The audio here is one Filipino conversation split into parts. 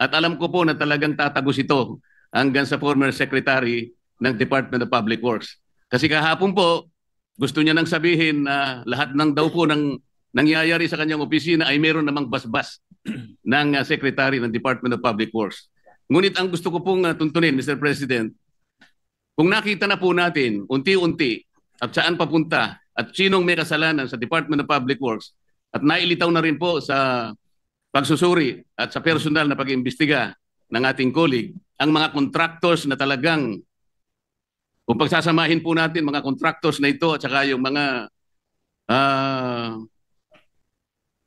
At alam ko po na talagang tatagos ito hanggang sa former secretary ng Department of Public Works. Kasi kahapon po, gusto niya nang sabihin na lahat ng daw po ng nangyayari sa kanyang opisina ay meron namang basbas ng secretary ng Department of Public Works. Ngunit ang gusto ko pong tuntunin, Mr. President, kung nakita na po natin unti-unti at saan papunta at sinong may kasalanan sa Department of Public Works at nailitaw na rin po sa pagsusuri at sa personal na pag-imbestiga ng ating colleague, ang mga contractors na talagang, kung pagsasamahin po natin mga contractors na ito at saka yung mga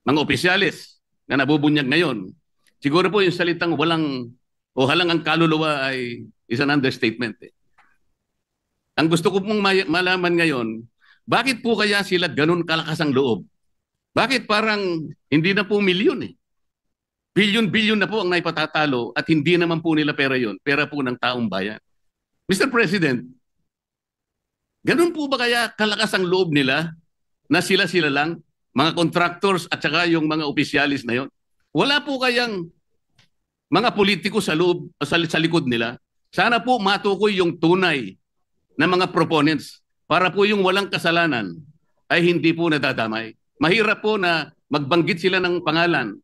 opisyalis na nabubunyag ngayon, siguro po yung salitang walang o halang ang kaluluwa ay isang understatement. Ang gusto ko pong malaman ngayon, bakit po kaya sila ganun kalakas ang loob? Bakit parang hindi na po milyon eh? Bilyon-bilyon na po ang naipatatalo at hindi naman po nila pera yun. Pera po ng taong bayan. Mr. President, ganun po ba kaya kalakas ang loob nila na sila-sila lang, mga contractors at saka yung mga opisyalis na yon? Wala po kayang mga politiko sa loob, sa likod nila? Sana po matukoy yung tunay na mga proponents para po yung walang kasalanan ay hindi po nadadamay. Mahirap po na magbanggit sila ng pangalan.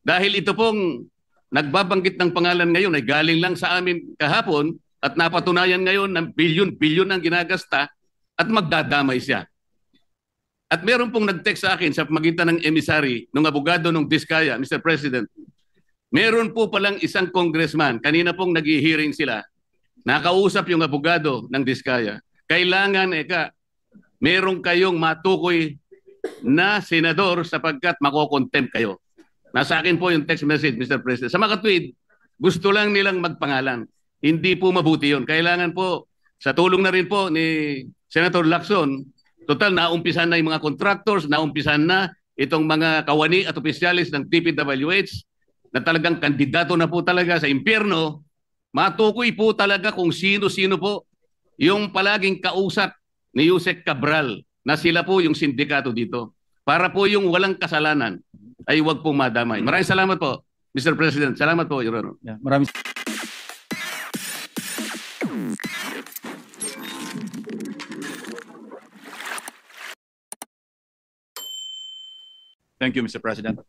Dahil ito pong nagbabanggit ng pangalan ngayon ay galing lang sa amin kahapon at napatunayan ngayon ng bilyon-bilyon ang ginagasta at magdadamay siya. At meron pong nag-text sa akin sa pamagitan ng emissary, ng abogado ng Diskaya, Mr. President, meron po palang isang congressman, kanina pong nag-hearing sila, nakausap yung abogado ng Diskaya. Kailangan, meron kayong matukoy na senador sapagkat makokontempt kayo. Nasa akin po yung text message, Mr. President. Sa mga tweet, gusto lang nilang magpangalan. Hindi po mabuti yun. Kailangan po, sa tulong na rin po ni Senator Lacson, total naumpisan na yung mga contractors, naumpisan na itong mga kawani at opisyalis ng DPWH na talagang kandidato na po talaga sa impyerno. Matukoy po talaga kung sino-sino po yung palaging kausap ni Yusek Cabral na sila po yung sindikato dito. Para po yung walang kasalanan ay huwag pong madamay. Maraming salamat po, Mr. President. Salamat po, Your Honor. Yeah, maraming Thank you, Mr. President.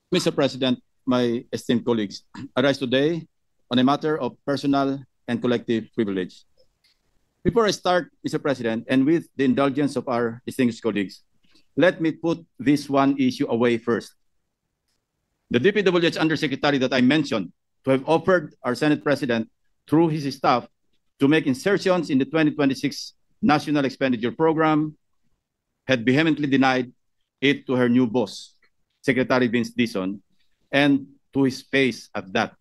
Mr. President, my esteemed colleagues, I rise today on a matter of personal and collective privilege. Before I start, Mr. President, and with the indulgence of our distinguished colleagues, let me put this one issue away first. The DPWH Undersecretary that I mentioned to have offered our Senate President through his staff to make insertions in the 2026 National Expenditure Program had vehemently denied it to her new boss, Secretary Vince Dizon, and to his face at that.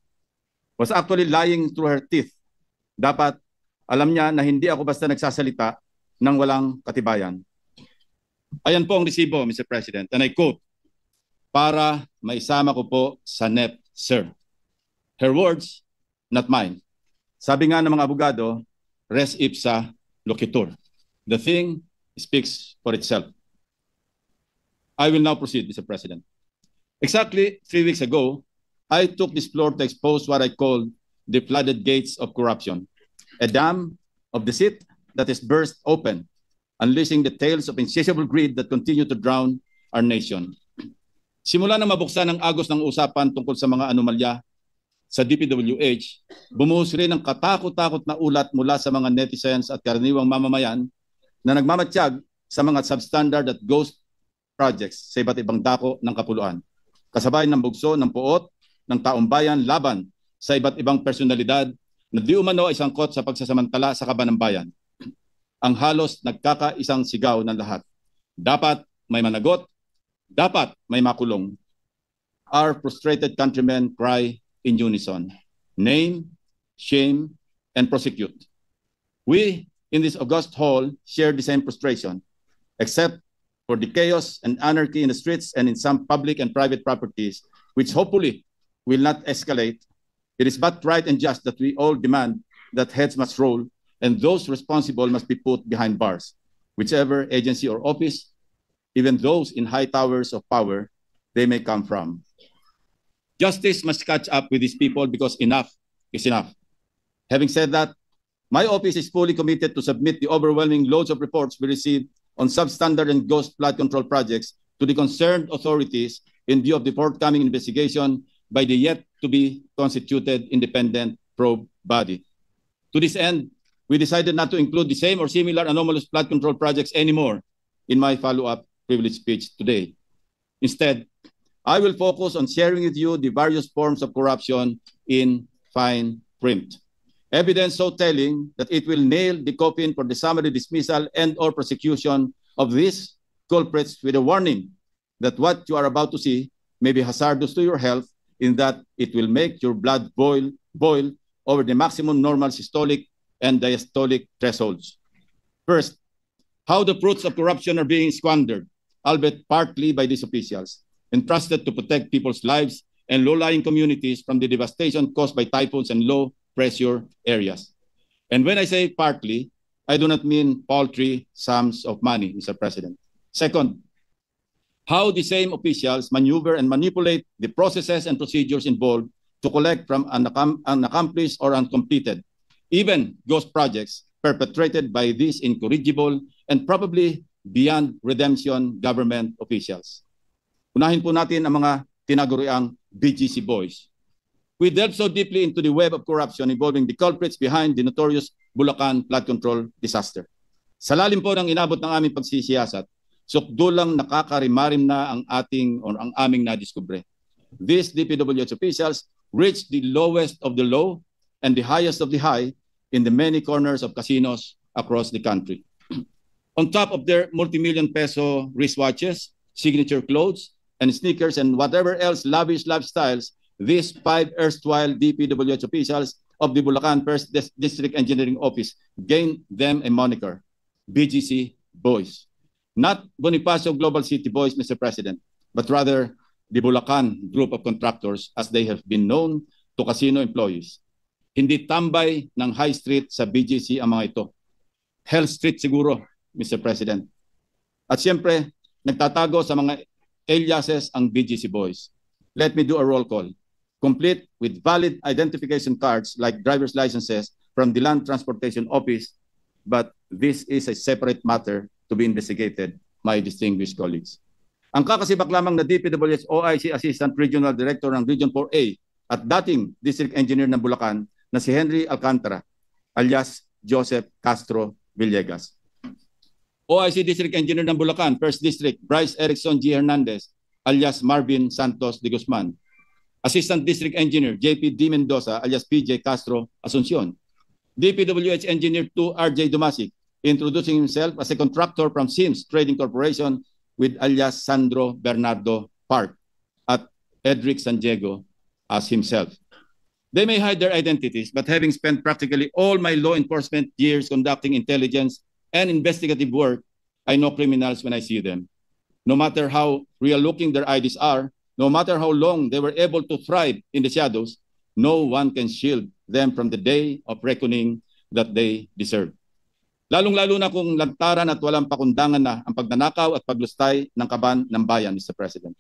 Was actually lying through her teeth. Dapat alam niya na hindi ako basta nagsasalita ng walang katibayan. Ayan po ang resibo, Mr. President, and I quote, para maisama ko po sa NEP, sir. Her words, not mine. Sabi nga ng mga abogado, res ipsa loquitur. The thing speaks for itself. I will now proceed, Mr. President. Exactly 3 weeks ago, I took this floor to expose what I called the flooded gates of corruption, a dam of deceit that is burst open, unleashing the tales of insatiable greed that continue to drown our nation. Simula na mabuksan ang agos ng usapan tungkol sa mga anomalya sa DPWH, bumuhos rin ang katakot-takot na ulat mula sa mga netizens at karaniwang mamamayan na nagmamatsyag sa mga substandard at ghost projects sa iba't ibang dako ng kapuluan. Kasabay ng bugso ng puot ng taong bayan laban sa iba't ibang personalidad na di umano ay sangkot sa pagsasamantala sa kaban ng bayan. Ang halos nagkakaisang sigaw ng lahat. Dapat may managot, dapat may makulong. Our frustrated countrymen cry in unison, name, shame, and prosecute. We in this august hall share the same frustration, except for the chaos and anarchy in the streets and in some public and private properties, which hopefully will not escalate. It is but right and just that we all demand that heads must roll and those responsible must be put behind bars, whichever agency or office, even those in high towers of power, they may come from. Justice must catch up with these people because enough is enough. Having said that, my office is fully committed to submit the overwhelming loads of reports we receive on substandard and ghost flood control projects to the concerned authorities in view of the forthcoming investigation by the yet-to-be-constituted independent probe body. To this end, we decided not to include the same or similar anomalous flood control projects anymore in my follow-up privilege speech today. Instead, I will focus on sharing with you the various forms of corruption in fine print. Evidence so telling that it will nail the coffin for the summary dismissal and or prosecution of these culprits with a warning that what you are about to see may be hazardous to your health in that it will make your blood boil over the maximum normal systolic and diastolic thresholds. First, how the fruits of corruption are being squandered, albeit partly by these officials, entrusted to protect people's lives and low-lying communities from the devastation caused by typhoons and low-pressure areas. And when I say partly, I do not mean paltry sums of money, Mr. President. Second, how the same officials maneuver and manipulate the processes and procedures involved to collect from unaccomplished or uncompleted, even ghost projects perpetrated by these incorrigible and probably beyond redemption government officials. Unahin po natin ang mga tinaguriang BGC boys. We delved so deeply into the web of corruption involving the culprits behind the notorious Bulacan flood control disaster. Sa lalim po ng inabot ng aming pagsisiyasat, sukdulang nakakarimarim na ang aming nadiskubre. These DPWH officials reached the lowest of the low and the highest of the high in the many corners of casinos across the country. On top of their multi-million peso wristwatches, signature clothes, and sneakers and whatever else lavish lifestyles, these 5 erstwhile DPWH officials of the Bulacan First District Engineering Office gained them a moniker, BGC Boys. Not Bonifacio Global City Boys, Mr. President, but rather the Bulacan group of contractors as they have been known to casino employees. Hindi tambay ng high street sa BGC ang mga ito. Hell Street siguro, Mr. President. At siyempre, nagtatago sa mga aliases ang BGC Boys. Let me do a roll call, complete with valid identification cards like driver's licenses from the Land Transportation Office, but this is a separate matter to be investigated, my distinguished colleagues. Ang kakasibak lamang na DPWH OIC Assistant Regional Director ng Region 4A at dating District Engineer ng Bulacan na si Henry Alcantara, alias Joseph Castro Villegas. OIC District Engineer ng Bulacan, First District, Bryce Erickson G. Hernandez, alias Marvin Santos de Guzman. Assistant District Engineer, JP D. Mendoza, alias PJ Castro Asuncion. DPWH Engineer 2, RJ Dumasic, introducing himself as a contractor from Sims Trading Corporation with alias Sandro Bernardo Park at Edric San Diego as himself. They may hide their identities, but having spent practically all my law enforcement years conducting intelligence and investigative work, I know criminals when I see them. No matter how real-looking their IDs are, no matter how long they were able to thrive in the shadows, no one can shield them from the day of reckoning that they deserve. Lalong-lalo na kung lantaran at walang pakundangan na ang pagnanakaw at paglustay ng kaban ng bayan, Mr. President.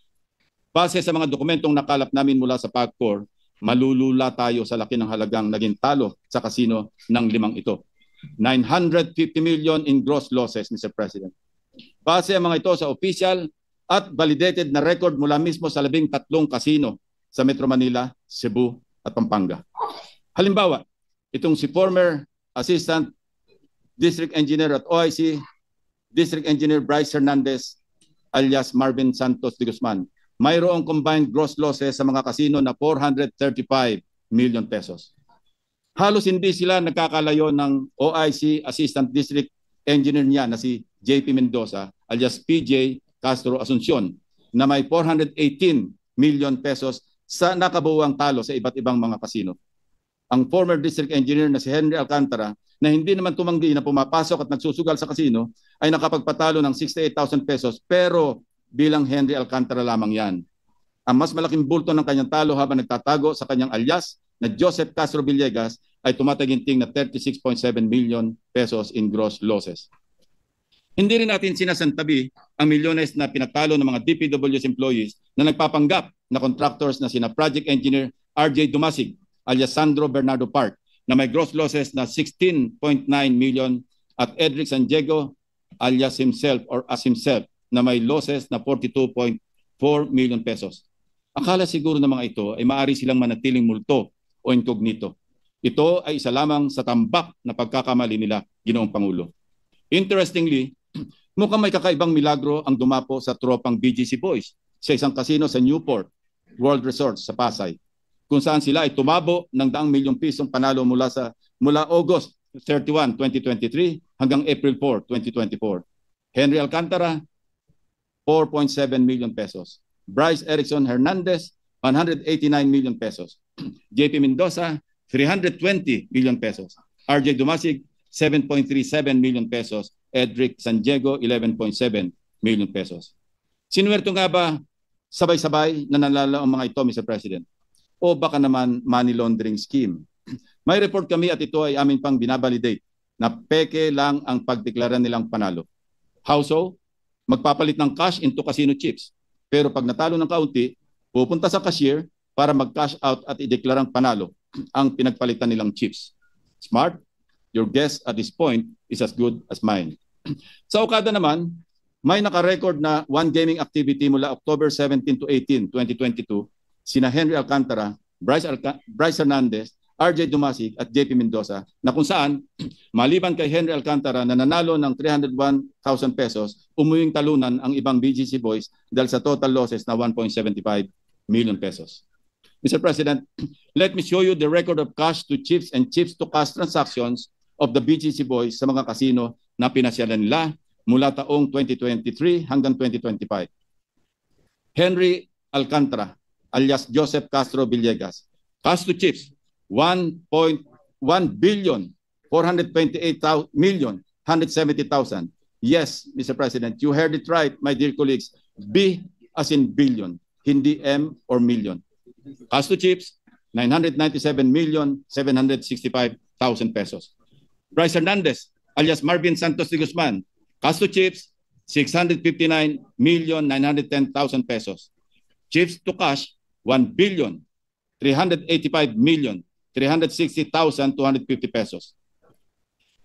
Base sa mga dokumentong nakalap namin mula sa PAGCOR, malulula tayo sa laki ng halagang naging talo sa kasino ng 5 ito. 950 million in gross losses, Mr. President. Base ang mga ito sa official at validated na record mula mismo sa 13 kasino sa Metro Manila, Cebu at Pampanga. Halimbawa, itong si former Assistant District Engineer at OIC, District Engineer Bryce Hernandez alias Marvin Santos de Guzman, mayroong combined gross losses sa mga kasino na 435 million pesos. Halos hindi sila nagkakalayo ng OIC Assistant District Engineer niya na si JP Mendoza alias PJ Castro Asuncion na may 418 million pesos sa nakabuwang talo sa iba't ibang mga kasino. Ang former District Engineer na si Henry Alcantara na hindi naman tumanggi na pumapasok at nagsusugal sa kasino ay nakapagpatalo ng 68,000 pesos pero bilang Henry Alcantara lamang yan. Ang mas malaking bulto ng kanyang talo habang nagtatago sa kanyang alias na Joseph Castro Villegas ay tumataginting na 36.7 million pesos in gross losses. Hindi rin natin sinasantabi ang milyones na pinatalo ng mga DPW's employees na nagpapanggap na contractors na sina Project Engineer RJ Dumasig alias Sandro Bernardo Park na may gross losses na 16.9 million at Edric Sandiego alias himself or as himself na may losses na 42.4 million pesos. Akala siguro ng mga ito ay maaari silang manatiling multo o incognito. Ito ay isa lamang sa tambak na pagkakamali nila, Ginoong Pangulo. Interestingly, mukhang may kakaibang milagro ang dumapo sa tropang BGC Boys sa isang kasino sa Newport World Resort sa Pasay, kung saan sila ay tumabo ng daang milyong pisong panalo mula August 31, 2023 hanggang April 4, 2024. Henry Alcantara, 4.7 million pesos. Bryce Erickson Hernandez, 189 million pesos. JP Mendoza, 320 million pesos. RJ Dumasig, 7.37 million pesos. Edric Sandiego, 11.7 million pesos. Sinuwerto nga ba sabay-sabay na nanalo ang mga ito, Mr. President? O baka naman money laundering scheme? May report kami at ito ay amin pang binabalidate na peke lang ang pagdeklara nilang panalo. How so? Magpapalit ng cash into casino chips. Pero pag natalo ng kaunti, pupunta sa cashier para mag-cash out at ideklarang panalo ang pinagpalitan nilang chips. Smart? Your guess at this point is as good as mine. Sa Okada naman, may naka-record na one gaming activity mula October 17 to 18, 2022, sina Henry Alcantara, Bryce Hernandez, RJ Dumasig at JP Mendoza na kung saan, maliban kay Henry Alcantara na nanalo ng 301,000 pesos, umuwing talunan ang ibang BGC Boys dahil sa total losses na 1.75 million pesos. Mr. President, let me show you the record of cash to chips and chips to cash transactions of the BGC Boys sa mga kasino na pinasyalan nila mula taong 2023 hanggang 2025. Henry Alcantara, alias Joseph Castro Villegas, cash to chips, 1.1 billion 428 million 170,000. Yes, Mr. President, you heard it right, my dear colleagues. B as in billion, hindi M or million. Cash to chips, 997 million 765,000 pesos. Bryce Hernandez, alias Marvin Santos de Guzman, cash to chips, 659 million 910,000 pesos. Chips to cash, 1 billion 385 million 360,250 pesos.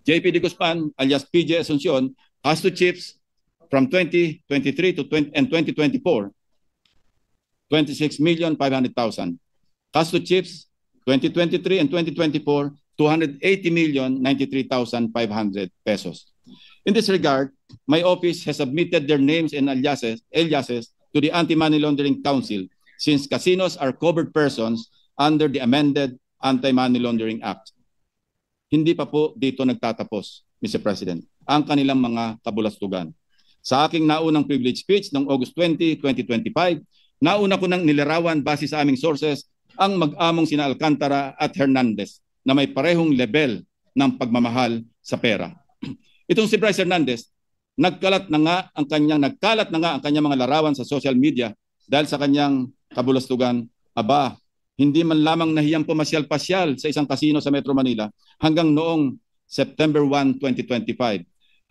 JP de Guzman, alias PJ Asuncion, cash to chips from 2023 to 2024, 26,500,000. Cash to chips, 2023 and 2024, 280,093,500 pesos. In this regard, my office has submitted their names and aliases to the Anti-Money Laundering Council since casinos are covered persons under the amended Anti-Money Laundering Act. Hindi pa po dito nagtatapos, Mr. President, ang kanilang mga kabulastugan. Sa aking naunang privilege speech noong August 20, 2025, nauna ko nang nilarawan base sa aming sources ang mag-among sina Alcantara at Hernandez na may parehong level ng pagmamahal sa pera. Itong si Bryce Hernandez, nagkalat na nga ang kanyang mga larawan sa social media dahil sa kanyang kabulastugan. Aba, hindi man lamang nahiyang pumasyal-pasyal sa isang kasino sa Metro Manila hanggang noong September 1, 2025.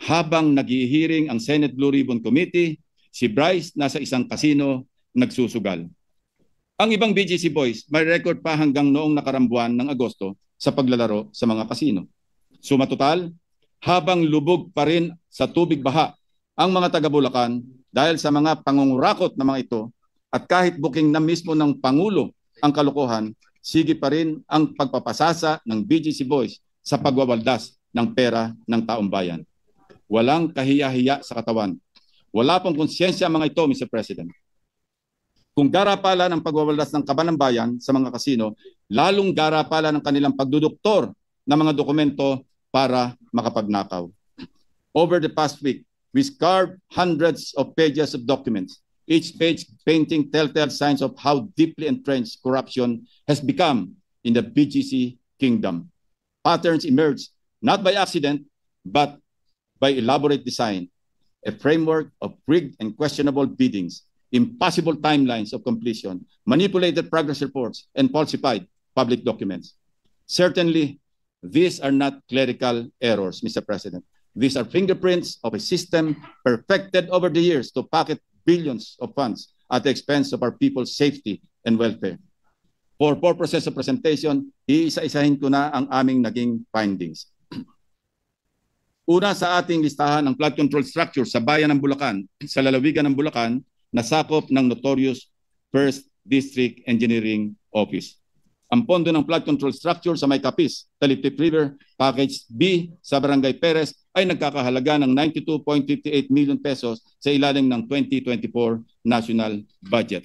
Habang naghihiring ang Senate Blue Ribbon Committee, si Bryce nasa isang kasino nagsusugal. Ang ibang BGC Boys may record pa hanggang noong nakarambuan ng Agosto sa paglalaro sa mga kasino. Sumatotal, habang lubog pa rin sa tubig baha ang mga taga-Bulacan dahil sa mga pangungurakot na mga ito at kahit booking na mismo ng Pangulo ang kalokohan, sige pa rin ang pagpapasasa ng BGC Boys sa pagwawaldas ng pera ng taong bayan. Walang kahiya-hiya sa katawan. Wala pong konsyensya ang mga ito, Mr. President. Kung garapala ng pagwawaldas ng kaban ng bayan sa mga kasino, lalong garapala ng kanilang pagduduktor ng mga dokumento para makapagnakaw. Over the past week, we scoured hundreds of pages of documents, each page painting telltale signs of how deeply entrenched corruption has become in the BGC kingdom. Patterns emerged not by accident, but by elaborate design, a framework of rigged and questionable biddings, impossible timelines of completion, manipulated progress reports, and falsified public documents. Certainly, these are not clerical errors, Mr. President, These are fingerprints of a system perfected over the years to pocket billions of funds at the expense of our people's safety and welfare. For purposes of presentation, iisa-isahin ko na ang aming naging findings. Una sa ating listahan ang flood control structure sa bayan ng Bulacan, sa lalawigan ng Bulacan, na sakop ng notorious First District Engineering Office. Ang pondo ng flood control structure sa May Capiz, Taliptip River, Package B sa Barangay Perez ay nagkakahalaga ng 92.58 million pesos sa ilalim ng 2024 national budget.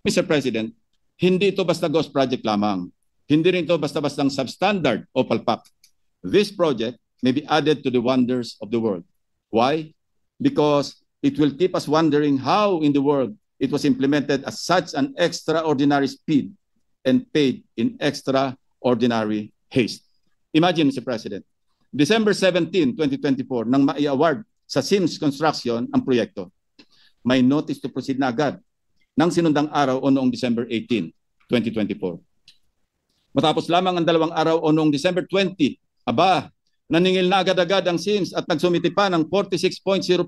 Mr. President, hindi ito basta ghost project lamang. Hindi rin ito basta-bastang substandard o palpak. This project may be added to the wonders of the world. Why? Because it will keep us wondering how in the world it was implemented at such an extraordinary speed and paid in extraordinary haste. Imagine, Mr. President, December 17, 2024, nang mai-award sa Sims Construction ang proyekto, may notice to proceed na agad ng sinundang araw o noong December 18, 2024. Matapos lamang ang 2 araw o noong December 20, naningil na agad-agad ang Sims at nagsumiti pa ng 46.05%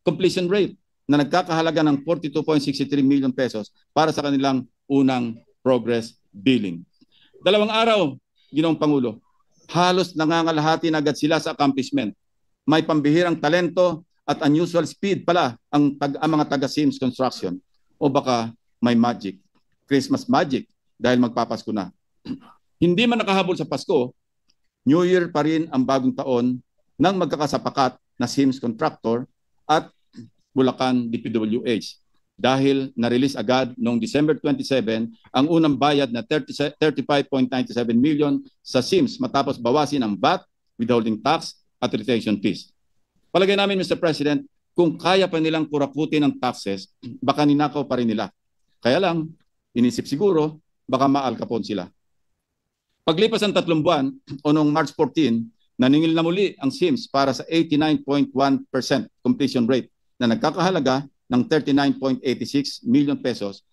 completion rate na nagkakahalaga ng 42.63 million pesos para sa kanilang unang progress billing. 2 araw, Ginoong Pangulo, halos nangangalahati na agad sila sa accomplishment. May pambihirang talento at unusual speed pala ang mga taga-Sims Construction. O baka may magic, Christmas magic dahil magpapasko na. Hindi man nakahabol sa Pasko, New Year pa rin ang bagong taon ng magkakasapakat na Sims Contractor at Bulacan DPWH dahil na-release agad noong December 27 ang unang bayad na 35.97 million sa Sims matapos bawasin ang VAT, withholding tax at retention fees. Palagay namin, Mr. President, kung kaya pa nilang kurakutin ng taxes, baka ninakaw pa rin nila. Kaya lang, inisip siguro, baka maalkapon sila. Paglipas ng 3 buwan o noong March 14, naningil na muli ang Sims para sa 89.1% completion rate na nagkakahalaga ng 39.86 million pesos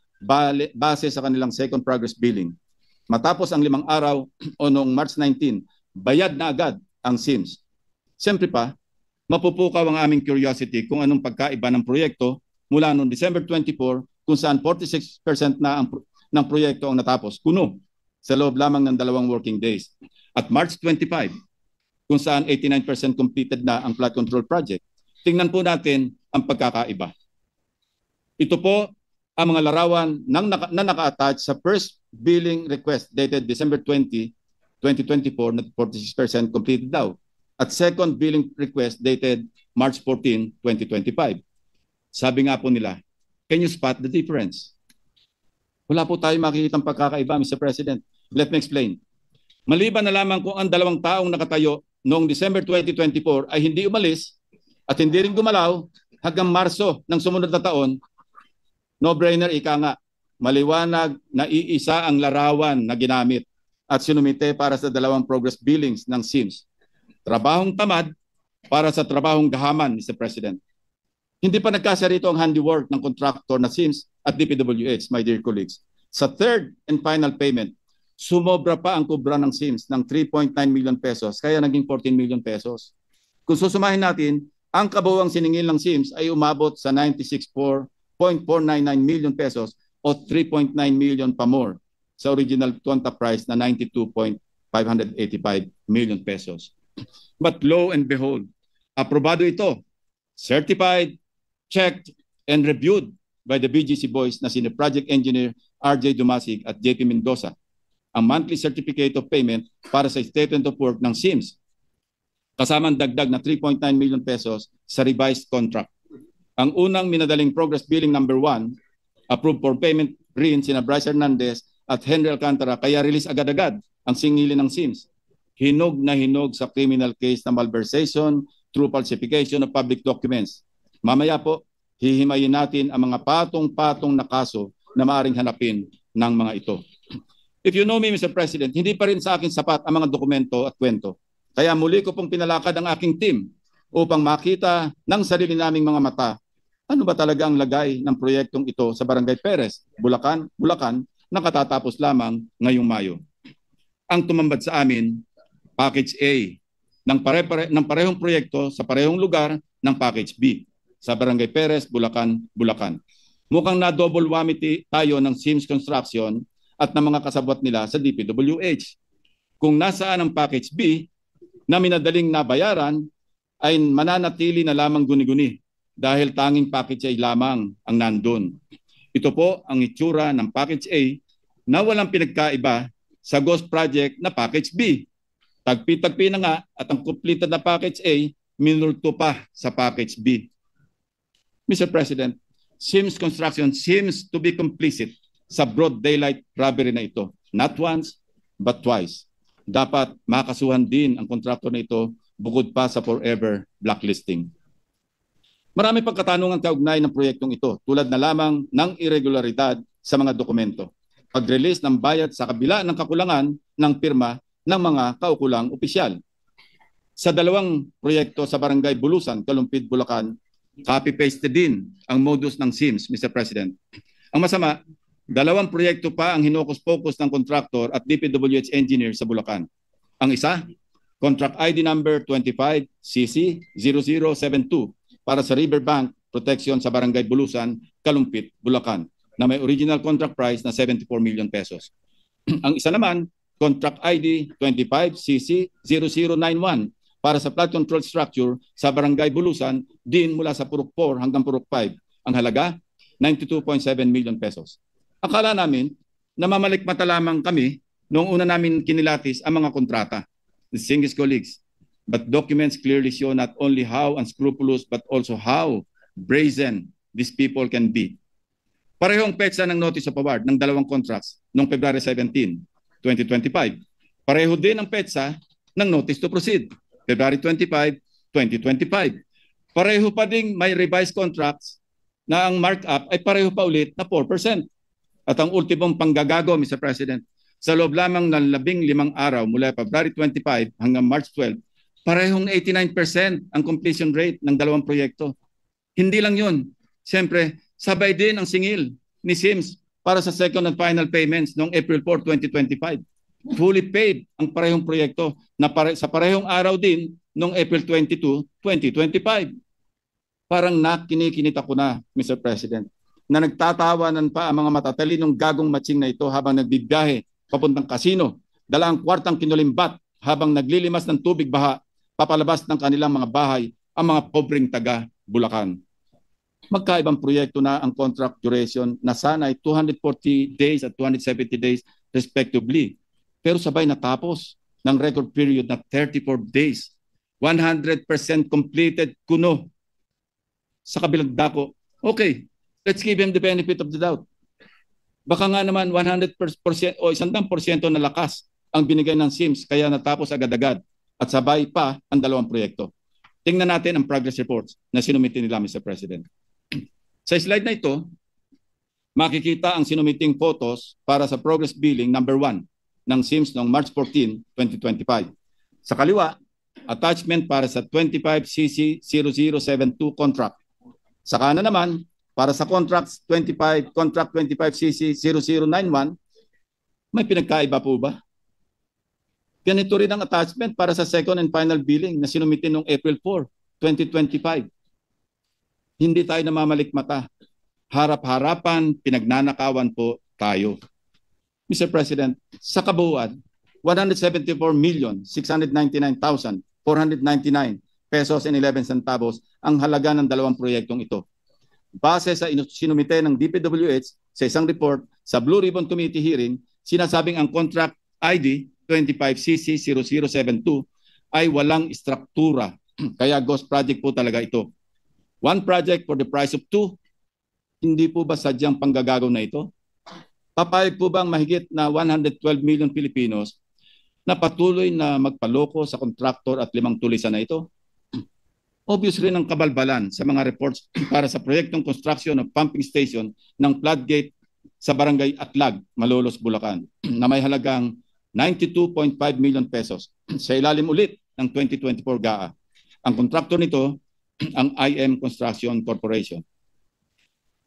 base sa kanilang second progress billing. Matapos ang 5 araw o noong March 19, bayad na agad ang Sims. Siyempre pa, mapupukaw ang aming curiosity kung anong pagkaiba ng proyekto mula noong December 24 kung saan 46% na ng proyekto ang natapos, kuno sa loob lamang ng 2 working days. At March 25, kung saan 89% completed na ang flood control project. Tingnan po natin ang pagkakaiba. Ito po ang mga larawan na naka-attach sa first billing request dated December 20, 2024 na 46% completed daw. At second billing request dated March 14, 2025. Sabi nga po nila, can you spot the difference? Wala po tayo makikita ng pagkakaiba, Mr. President. Let me explain. Maliban na lamang kung ang 2 taong nakatayo noong December 2024 ay hindi umalis at hindi rin gumalaw hanggang Marso ng sumunod na taon, no-brainer ika nga, maliwanag na iisa ang larawan na ginamit at sinumite para sa 2 progress billings ng Sims. Trabahong tamad para sa trabahong gahaman, Mr. President. Hindi pa nagkasa rito ang handiwork ng contractor na Sims at DPWH, my dear colleagues. Sa third and final payment, sumobra pa ang kubra ng Sims ng 3.9 million pesos, kaya naging 14 million pesos. Kung susumahin natin, ang kabuuang siningil ng Sims ay umabot sa 96.499 million pesos o 3.9 million pa more sa original contract price na 92.585 million pesos. But lo and behold, aprobado ito, certified, checked, and reviewed by the BGC boys na sina Project Engineer RJ Dumasig at JP Mendoza, ang monthly certificate of payment para sa statement of work ng Sims, kasamang dagdag na 3.9 million pesos sa revised contract. Ang unang minadaling progress billing number 1, approved for payment rin sina Bryce Hernandez at Henry Alcantara, kaya release agad-agad ang singilin ng Sims. Hinog na hinog sa criminal case na malversation through falsification of public documents. Mamaya po, hihimayin natin ang mga patong-patong na kaso na maaaring hanapin ng mga ito. If you know me, Mr. President, hindi pa rin sa akin sapat ang mga dokumento at kwento. Kaya muli ko pong pinalakad ang aking team upang makita ng sarili naming mga mata ano ba talaga ang lagay ng proyektong ito sa Barangay Perez, Bulacan, na katatapos lamang ngayong Mayo. Ang tumambad sa amin, Package A, ng parehong proyekto sa parehong lugar ng Package B sa Barangay Perez, Bulacan, Bulacan. Mukhang na-double whammy tayo ng Sims Construction at ng mga kasabwat nila sa DPWH. Kung nasaan ang Package B na minadaling nabayaran, ay mananatili na lamang guni-guni dahil tanging Package A lamang ang nandun. Ito po ang itsura ng Package A na walang pinagkaiba sa Ghost Project na Package B. Tagpi-tagpi na nga at ang completed na Package A minulto pa sa Package B. Mr. President, Sims Construction seems to be complicit sa broad daylight robbery na ito. Not once, but twice. Dapat makasuhan din ang kontraktor na ito bukod pa sa forever blacklisting. Marami pang katanungan kaugnay ng proyektong ito tulad na lamang ng irregularidad sa mga dokumento. Pag-release ng bayad sa kabila ng kakulangan ng pirma ng mga kaukulang opisyal. Sa dalawang proyekto sa Barangay Bulusan, Kalumpit, Bulacan, copy-paste din ang modus ng Sims, Mr. President. Ang masama, dalawang proyekto pa ang hinokus-pokus ng kontraktor at DPWH engineer sa Bulacan. Ang isa, Contract ID number 25CC0072 para sa Riverbank Protection sa Barangay Bulusan, Kalumpit, Bulacan na may original contract price na 74 million pesos. Ang isa naman, Contract ID 25CC0091 para sa flood control structure sa Barangay Bulusan din mula sa Purok 4 hanggang Purok 5. Ang halaga, 92.7 million pesos. Akala namin na mamalikmata lamang kami noong una namin kinilatis ang mga kontrata. Distinguished colleagues, but documents clearly show not only how unscrupulous but also how brazen these people can be. Parehong petsa ng notice of award ng dalawang contracts noong February 17, 2025. Pareho din ang petsa ng notice to proceed, February 25, 2025. Pareho pa ding may revised contracts na ang markup ay pareho pa ulit na 4%. At ang ultimong panggagago, Mr. President, sa loob lamang ng 15 araw mula February 25 hanggang March 12, parehong 89% ang completion rate ng dalawang proyekto. Hindi lang yun. Siyempre, sabay din ang singil ni Sims para sa second and final payments noong April 4, 2025. Fully paid ang parehong proyekto na sa parehong araw din noong April 22, 2025. Parang kinikinita ko na, Mr. President, na nagtatawanan pa ang mga matatalinong gagong matching na ito habang nagbibiyahe papuntang kasino, dala ang kwartang kinulimbat habang naglilimas ng tubig baha, papalabas ng kanilang mga bahay ang mga pobreng taga Bulacan. Magkaibang proyekto na ang contract duration na sana ay 240 days at 270 days respectively. Pero sabay natapos ng record period na 34 days. 100% completed kuno. Sa kabilang dako, okay, let's give him the benefit of the doubt. Baka nga naman 100% o 100% na lakas ang binigay ng Sims kaya natapos agad-agad at sabay pa ang dalawang proyekto. Tingnan natin ang progress reports na sinumiti nila, Mr. President. Sa slide na ito, makikita ang sinumiting photos para sa progress billing number 1 ng Sims noong March 14, 2025. Sa kaliwa, attachment para sa 25CC0072 contract. Sa kanan naman, para sa contract 25CC0091, may pinagkaiba po ba? Ganito rin ang attachment para sa second and final billing na sinumitin noong April 4, 2025. Hindi tayo namamalikmata. Harap-harapan, pinagnanakawan po tayo. Mr. President, sa kabuuan, 174,699,499 pesos and 11 centavos ang halaga ng dalawang proyektong ito. Base sa sinumite ng DPWH sa isang report sa Blue Ribbon Committee hearing, sinasabing ang contract ID 25CC0072 ay walang struktura. Kaya ghost project po talaga ito. One project for the price of two. Hindi po ba sadyang panggagago na ito? Papayag po bang mahigit na 112 million Filipinos na patuloy na magpaloko sa kontraktor at 5 tulisan na ito? Obvious rin ang kabalbalan sa mga reports para sa proyektong construction of pumping station ng floodgate sa Barangay Atlag, Malolos, Bulacan na may halagang 92.5 million pesos sa ilalim ulit ng 2024 GAA. Ang kontraktor nito ang IM Construction Corporation.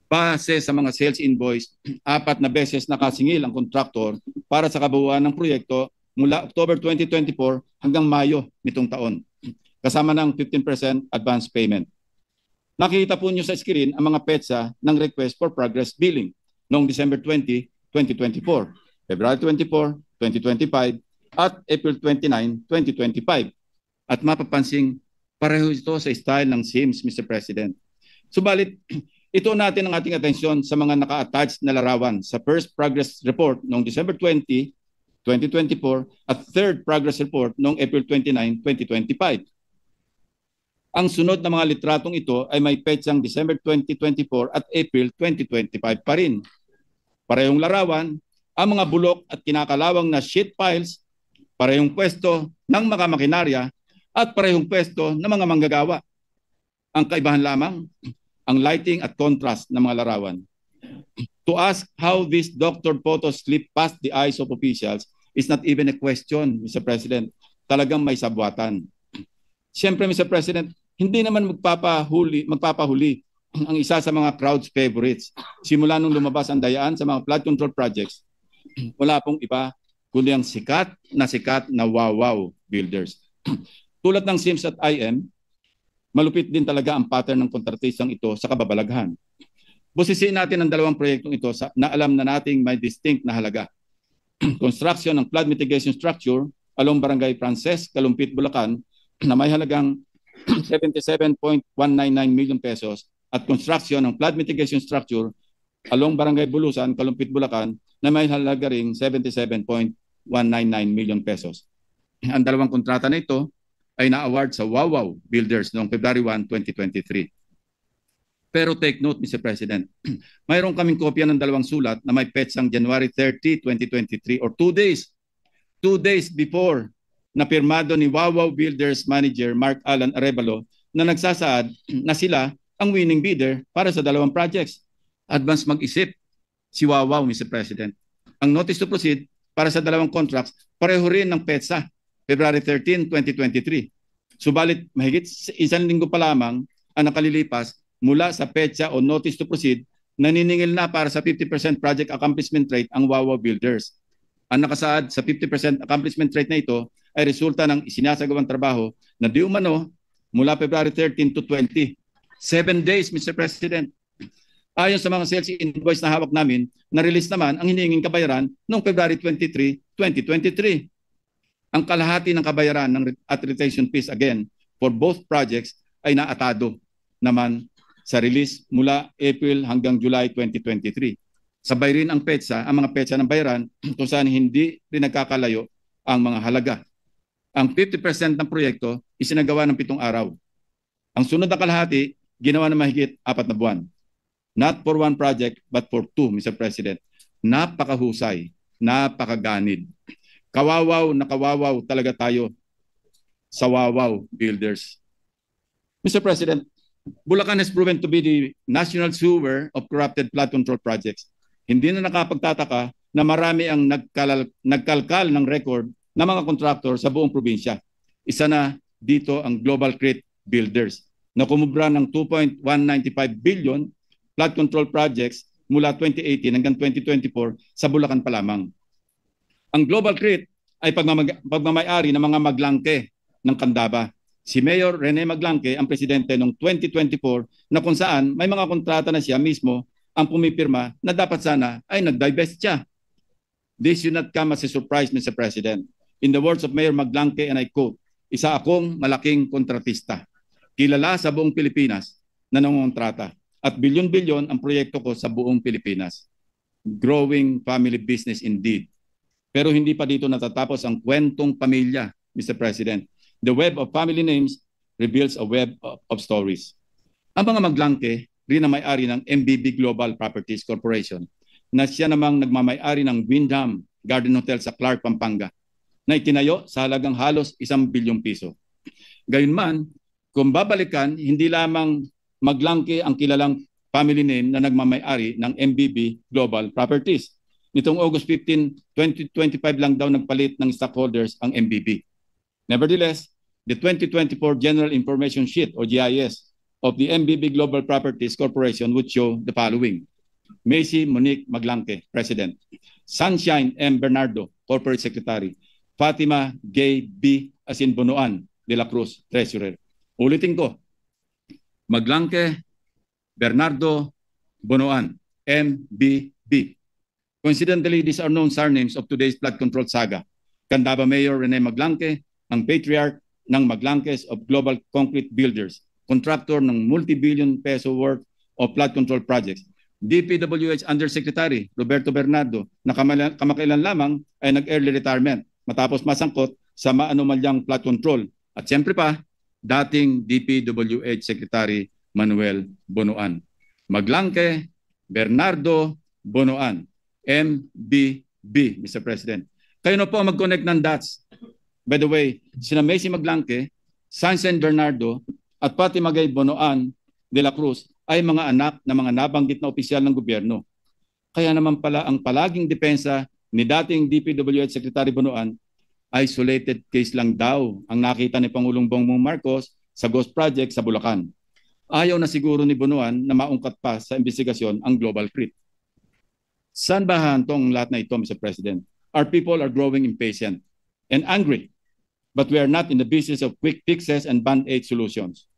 Base sa mga sales invoice, 4 na beses nakasingil ang kontraktor para sa kabuuan ng proyekto mula October 2024 hanggang Mayo nitong taon. kasama ng 15% advance payment. Nakikita po niyo sa screen ang mga petsa ng request for progress billing noong December 20, 2024, February 24, 2025, at April 29, 2025. At mapapansing pareho ito sa style ng SIMS, Mr. President. Subalit, ito natin ang ating atensyon sa mga naka-attached na larawan sa first progress report noong December 20, 2024 at third progress report noong April 29, 2025. Ang sunod na mga litratong ito ay may petsang December 2024 at April 2025 pa rin. Parehong larawan, ang mga bulok at kinakalawang na sheet files, parehong pwesto ng mga makinarya at parehong pwesto ng mga manggagawa. Ang kaibahan lamang, ang lighting at contrast ng mga larawan. To ask how these doctored photos slip past the eyes of officials is not even a question, Mr. President. Talagang may sabwatan. Siyempre, Mr. President, hindi naman magpapahuli ang isa sa mga crowd's favorites. Simula nung lumabas ang dayaan sa mga flood control projects, wala pong iba kundi ang sikat na wow builders. Tulad ng SIMS at IM, malupit din talaga ang pattern ng kontratistang ito sa kababalaghan. Busisiin natin ang dalawang proyektong ito na alam na nating may distinct na halaga. Construction ng flood mitigation structure along Barangay Frances, Kalumpit, Bulacan na may halagang 77.199 million pesos at construction ng flood mitigation structure along Barangay Bulusan, Kalumpit, Bulacan na may halaga ring 77.199 million pesos. Ang dalawang kontrata na ito ay na-award sa Wawaw Builders noong February 1, 2023. Pero take note, Mr. President, mayroon kaming kopya ng dalawang sulat na may petsang January 30, 2023 or 2 days before na pirmado ni Wawaw Builders Manager Mark Alan Arevalo na nagsasaad na sila ang winning bidder para sa dalawang projects. Advance mag-isip si Wawaw, Mr. President. Ang notice to proceed para sa dalawang contracts pareho rin ng petsa, February 13, 2023. Subalit mahigit isang linggo pa lamang ang nakalilipas mula sa petsa o notice to proceed, naniningil na para sa 50% project accomplishment rate ang Wawaw Builders. Ang nakasaad sa 50% accomplishment rate na ito ay resulta ng isinasagawang trabaho na di umano mula February 13 to 20. 7 days, Mr. President. Ayon sa mga sales invoice na hawak namin, na-release naman ang hinihinging kabayaran noong February 23, 2023. Ang kalahati ng kabayaran at retention fees again for both projects ay naatado naman sa release mula April hanggang July 2023. Sabay rin ang mga petsa ng bayaran kung saan hindi rin nagkakalayo ang mga halaga. Ang 50% ng proyekto isinagawa ng 7 araw. Ang sunod na kalahati, ginawa ng mahigit 4 na buwan. Not for one project, but for 2, Mr. President. Napakahusay, napakaganid. Kawawaw na kawawaw talaga tayo sa Wawaw Builders. Mr. President, Bulacan has proven to be the national sewer of corrupted flood control projects. Hindi na nakapagtataka na marami ang nagkalkal ng record ng mga kontraktor sa buong probinsya. Isa na dito ang Global Crit Builders na kumubra ng 2.195 billion flood control projects mula 2018 hanggang 2024 sa Bulacan pa lamang. Ang Global Crit ay pagmamayari ng mga maglangke ng Candaba. Si Mayor Rene Maglangke ang presidente noong 2024 na kung saan may mga kontrata na siya mismo ang pumipirma na dapat sana ay nag-divest siya. This should not come as a surprise, Mr. President. In the words of Mayor Maglangke, and I quote, "Isa akong malaking kontratista. Kilala sa buong Pilipinas na nangongontrata. At bilyon-bilyon ang proyekto ko sa buong Pilipinas. Growing family business indeed." Pero hindi pa dito natatapos ang kwentong pamilya, Mr. President. The web of family names reveals a web of stories. Ang mga Maglangke rin ang may-ari ng MBB Global Properties Corporation na siya namang nagmamay-ari ng Windham Garden Hotel sa Clark, Pampanga na itinayo sa halagang halos 1 bilyong piso. Gayunman, kung babalikan, hindi lamang Maglangke ang kilalang family name na nagmamay-ari ng MBB Global Properties. Nitong August 15, 2025 lang daw nagpalit ng stockholders ang MBB. Nevertheless, the 2024 General Information Sheet or GIS of the MBB Global Properties Corporation would show the following. Macy Monique Maglangke, President. Sunshine M. Bernardo, Corporate Secretary. Fatima Gay B. Asinbunuan, de la Cruz, Treasurer. Ulitin ko, Maglangke Bernardo Bonoan, MBB. Coincidentally, these are known surnames of today's flood control saga. Candaba Mayor Rene Maglangke, ang patriarch ng Maglankes of Global Concrete Builders, contractor ng multi-billion peso worth of flood control projects. DPWH Undersecretary Roberto Bernardo, na kamakailan lamang ay nag-early retirement matapos masangkot sa maanomalyang flood control. At siyempre pa, dating DPWH Secretary Manuel Bonoan. Maglangke Bernardo Bonoan, MBB, Mr. President. Kayo na po mag-connect ng dots. By the way, sina Macy Maglangke, Sansen Bernardo, at pati Magay Bonoan de la Cruz ay mga anak na mga nabanggit na opisyal ng gobyerno. Kaya naman pala ang palaging depensa ni dating DPWH Secretary Bonoan, isolated case lang daw ang nakita ni Pangulong Bongbong Marcos sa Ghost Project sa Bulacan. Ayaw na siguro ni Bonoan na maungkat pa sa investigasyon ang global creep. Saan bahan tong lahat na ito, Mr. President? Our people are growing impatient and angry, but we are not in the business of quick fixes and band-aid solutions.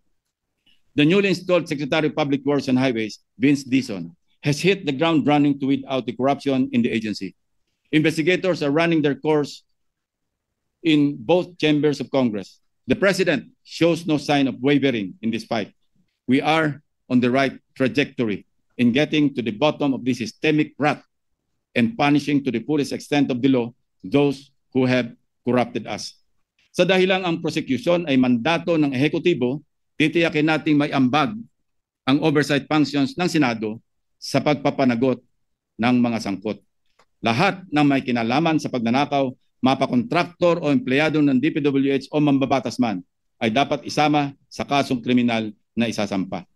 The newly installed Secretary of Public Works and Highways, Vince Dizon, has hit the ground running to weed out the corruption in the agency. Investigators are running their course in both chambers of Congress. The President shows no sign of wavering in this fight. We are on the right trajectory in getting to the bottom of this systemic rot and punishing to the fullest extent of the law those who have corrupted us. Sa dahilang ang prosecution ay mandato ng ehekutibo, titiyakin nating may ambag ang oversight functions ng Senado sa pagpapanagot ng mga sangkot. Lahat ng may kinalaman sa pagnanakaw, mapakontraktor o empleyado ng DPWH o mambabatas man, ay dapat isama sa kasong kriminal na isasampa.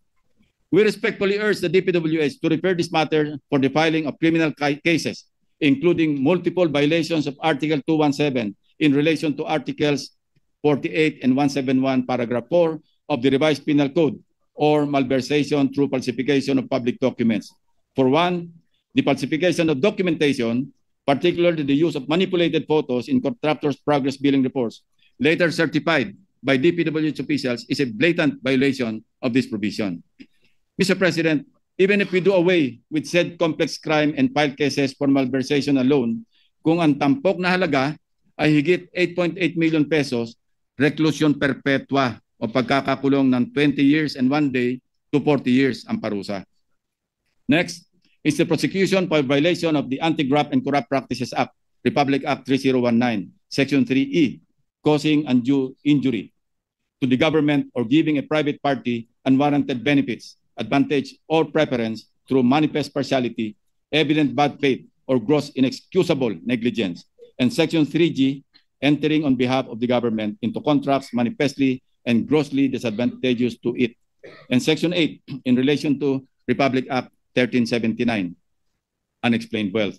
We respectfully urge the DPWH to refer this matter for the filing of criminal cases, including multiple violations of Article 217 in relation to Articles 48 and 171, Paragraph 4 of the Revised Penal Code, or malversation through falsification of public documents. For one, the falsification of documentation, particularly the use of manipulated photos in contractors' progress billing reports, later certified by DPWH officials, is a blatant violation of this provision. Mr. President, even if we do away with said complex crime and file cases for malversation alone, kung ang tampok na halaga ay higit 8.8 million pesos, reclusion perpetua o pagkakakulong ng 20 years and 1 day to 40 years ang parusa. Next is the prosecution for violation of the Anti-Graft and Corrupt Practices Act, Republic Act 3019, Section 3E, causing undue injury to the government or giving a private party unwarranted benefits, advantage, or preference through manifest partiality, evident bad faith, or gross inexcusable negligence. And Section 3G, entering on behalf of the government into contracts manifestly and grossly disadvantageous to it. And Section 8, in relation to Republic Act 1379, unexplained wealth.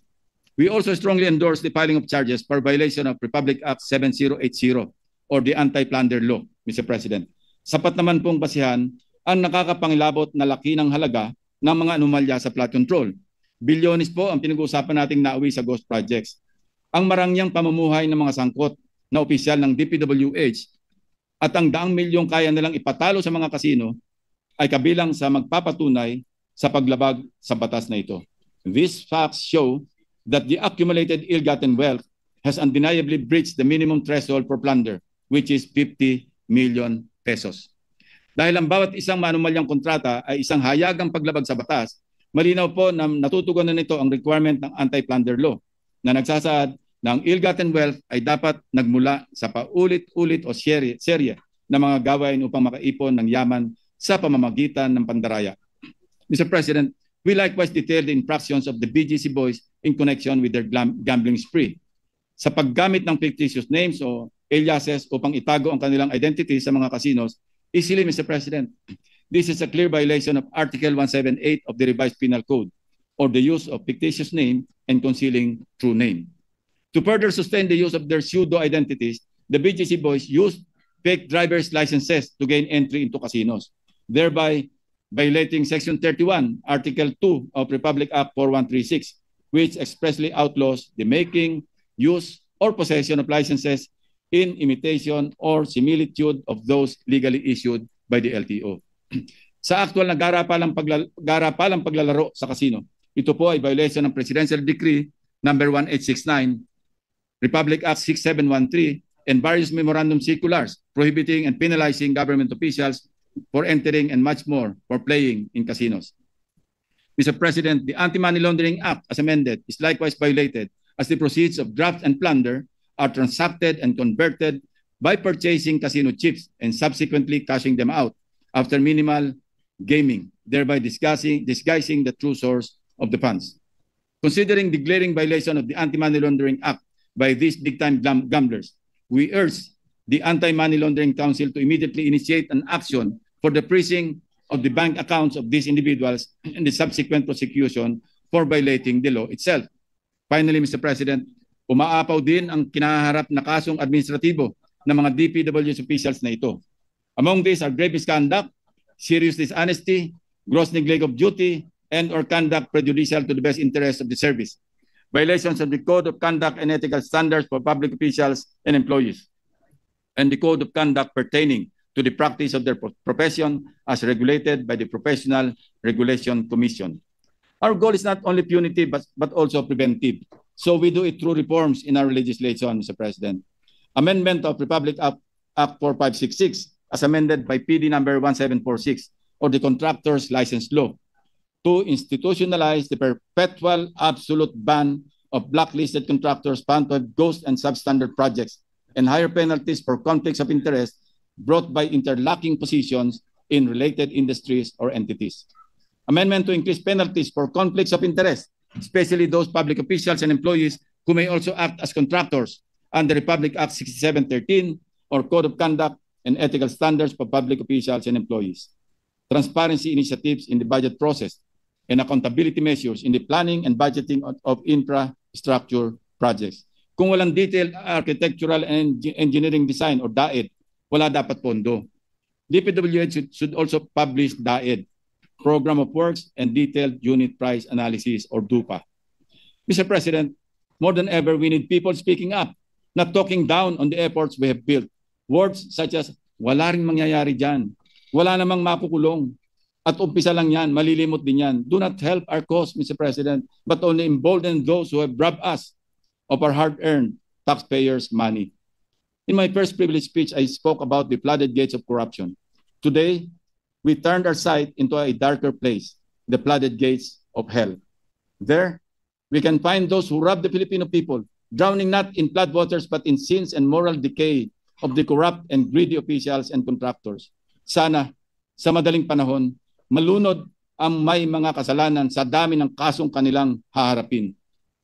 We also strongly endorse the filing of charges for violation of Republic Act 7080 or the Anti-Plunder Law, Mr. President. Sapat naman pong basihan ang nakakapangilabot na laki ng halaga ng mga anomalya sa flood control. Bilyones po ang pinag-uusapan nating nauwi sa ghost projects. Ang marangyang pamumuhay ng mga sangkot na opisyal ng DPWH at ang daang milyong kaya nilang ipatalo sa mga kasino ay kabilang sa magpapatunay sa paglabag sa batas na ito. These facts show that the accumulated ill-gotten wealth has undeniably breached the minimum threshold for plunder, which is 50 million pesos. Dahil ang bawat isang manumalyang kontrata ay isang hayagang paglabag sa batas, malinaw po na natutugunan nito ang requirement ng Anti-Plunder Law na nagsasaad na ang ill-gotten wealth ay dapat nagmula sa paulit-ulit o serye na mga gawain upang makaipon ng yaman sa pamamagitan ng pandaraya. Mr. President, we likewise detail the infractions of the BGC boys in connection with their gambling spree. Sa paggamit ng fictitious names o aliases upang itago ang kanilang identity sa mga casinos, easily, Mr. President, this is a clear violation of Article 178 of the Revised Penal Code, or the use of fictitious name and concealing true name. To further sustain the use of their pseudo-identities, the BGC boys used fake driver's licenses to gain entry into casinos, thereby violating Section 31, Article 2 of Republic Act 4136, which expressly outlaws the making, use, or possession of licenses in imitation or similitude of those legally issued by the LTO. Sa actual na garapalang paglalaro sa casino, ito po ay violation ng Presidential Decree number 1869, Republic Act 6713, and various memorandum circulars prohibiting and penalizing government officials for entering and much more for playing in casinos. Mr. President, the Anti-Money Laundering Act as amended is likewise violated as the proceeds of graft and plunder are transacted and converted by purchasing casino chips and subsequently cashing them out after minimal gaming, thereby disguising the true source of the funds. Considering the glaring violation of the Anti-Money Laundering Act by these big-time gamblers, we urge the Anti-Money Laundering Council to immediately initiate an action for the freezing of the bank accounts of these individuals and the subsequent prosecution for violating the law itself. Finally, Mr. President, umaapaw din ang kinaharap na kasong administratibo ng mga DPWH officials na ito. Among these are grave misconduct, serious dishonesty, gross neglect of duty, and or conduct prejudicial to the best interests of the service, violations of the Code of Conduct and Ethical Standards for public officials and employees, and the Code of Conduct pertaining to the practice of their profession as regulated by the Professional Regulation Commission. Our goal is not only punitive but also preventive. So we do it through reforms in our legislation, Mr. President. Amendment of Republic Act 4566 as amended by PD number 1746 or the Contractors License Law to institutionalize the perpetual absolute ban of blacklisted contractors found to have ghost and substandard projects and higher penalties for conflicts of interest brought by interlocking positions in related industries or entities. Amendment to increase penalties for conflicts of interest, especially those public officials and employees who may also act as contractors under Republic Act 6713 or Code of Conduct and Ethical Standards for public officials and employees. Transparency initiatives in the budget process and accountability measures in the planning and budgeting of infrastructure projects. Kung walang detailed architectural and engineering design or DAED, wala dapat pondo. DPWH should also publish DAED, Program of Works and Detailed Unit Price Analysis or DUPA. Mr. President, more than ever, we need people speaking up, not talking down on the efforts we have built. Words such as, wala rin mangyayari dyan, wala namang makukulong, at umpisa lang yan, malilimot din yan, do not help our cause, Mr. President, but only embolden those who have robbed us of our hard-earned taxpayers' money. In my first privilege speech, I spoke about the flooded gates of corruption. Today, we turned our sight into a darker place, the flooded gates of hell. There, we can find those who rob the Filipino people, drowning not in floodwaters but in sins and moral decay of the corrupt and greedy officials and contractors. Sana, sa madaling panahon, malunod ang may mga kasalanan sa dami ng kasong kanilang haharapin.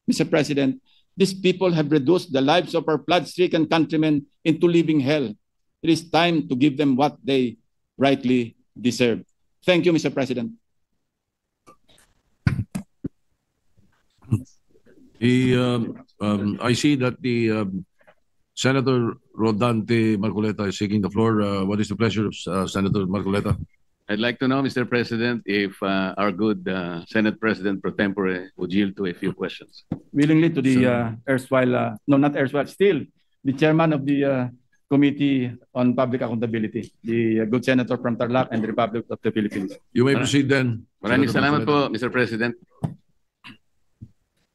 Mr. President, these people have reduced the lives of our flood-stricken countrymen into living hell. It is time to give them what they rightly deserve. Thank you, Mr. President. I see that the Senator Rodante Marcoleta is seeking the floor. What is the pleasure of Senator Marcoleta? I'd like to know, Mr. President, if our good Senate President pro tempore would yield to a few questions. Willingly to the still the chairman of the Committee on Public Accountability, the good senator from Tarlac and the Republic of the Philippines. You may proceed then. Maraming salamat po, Mr. President.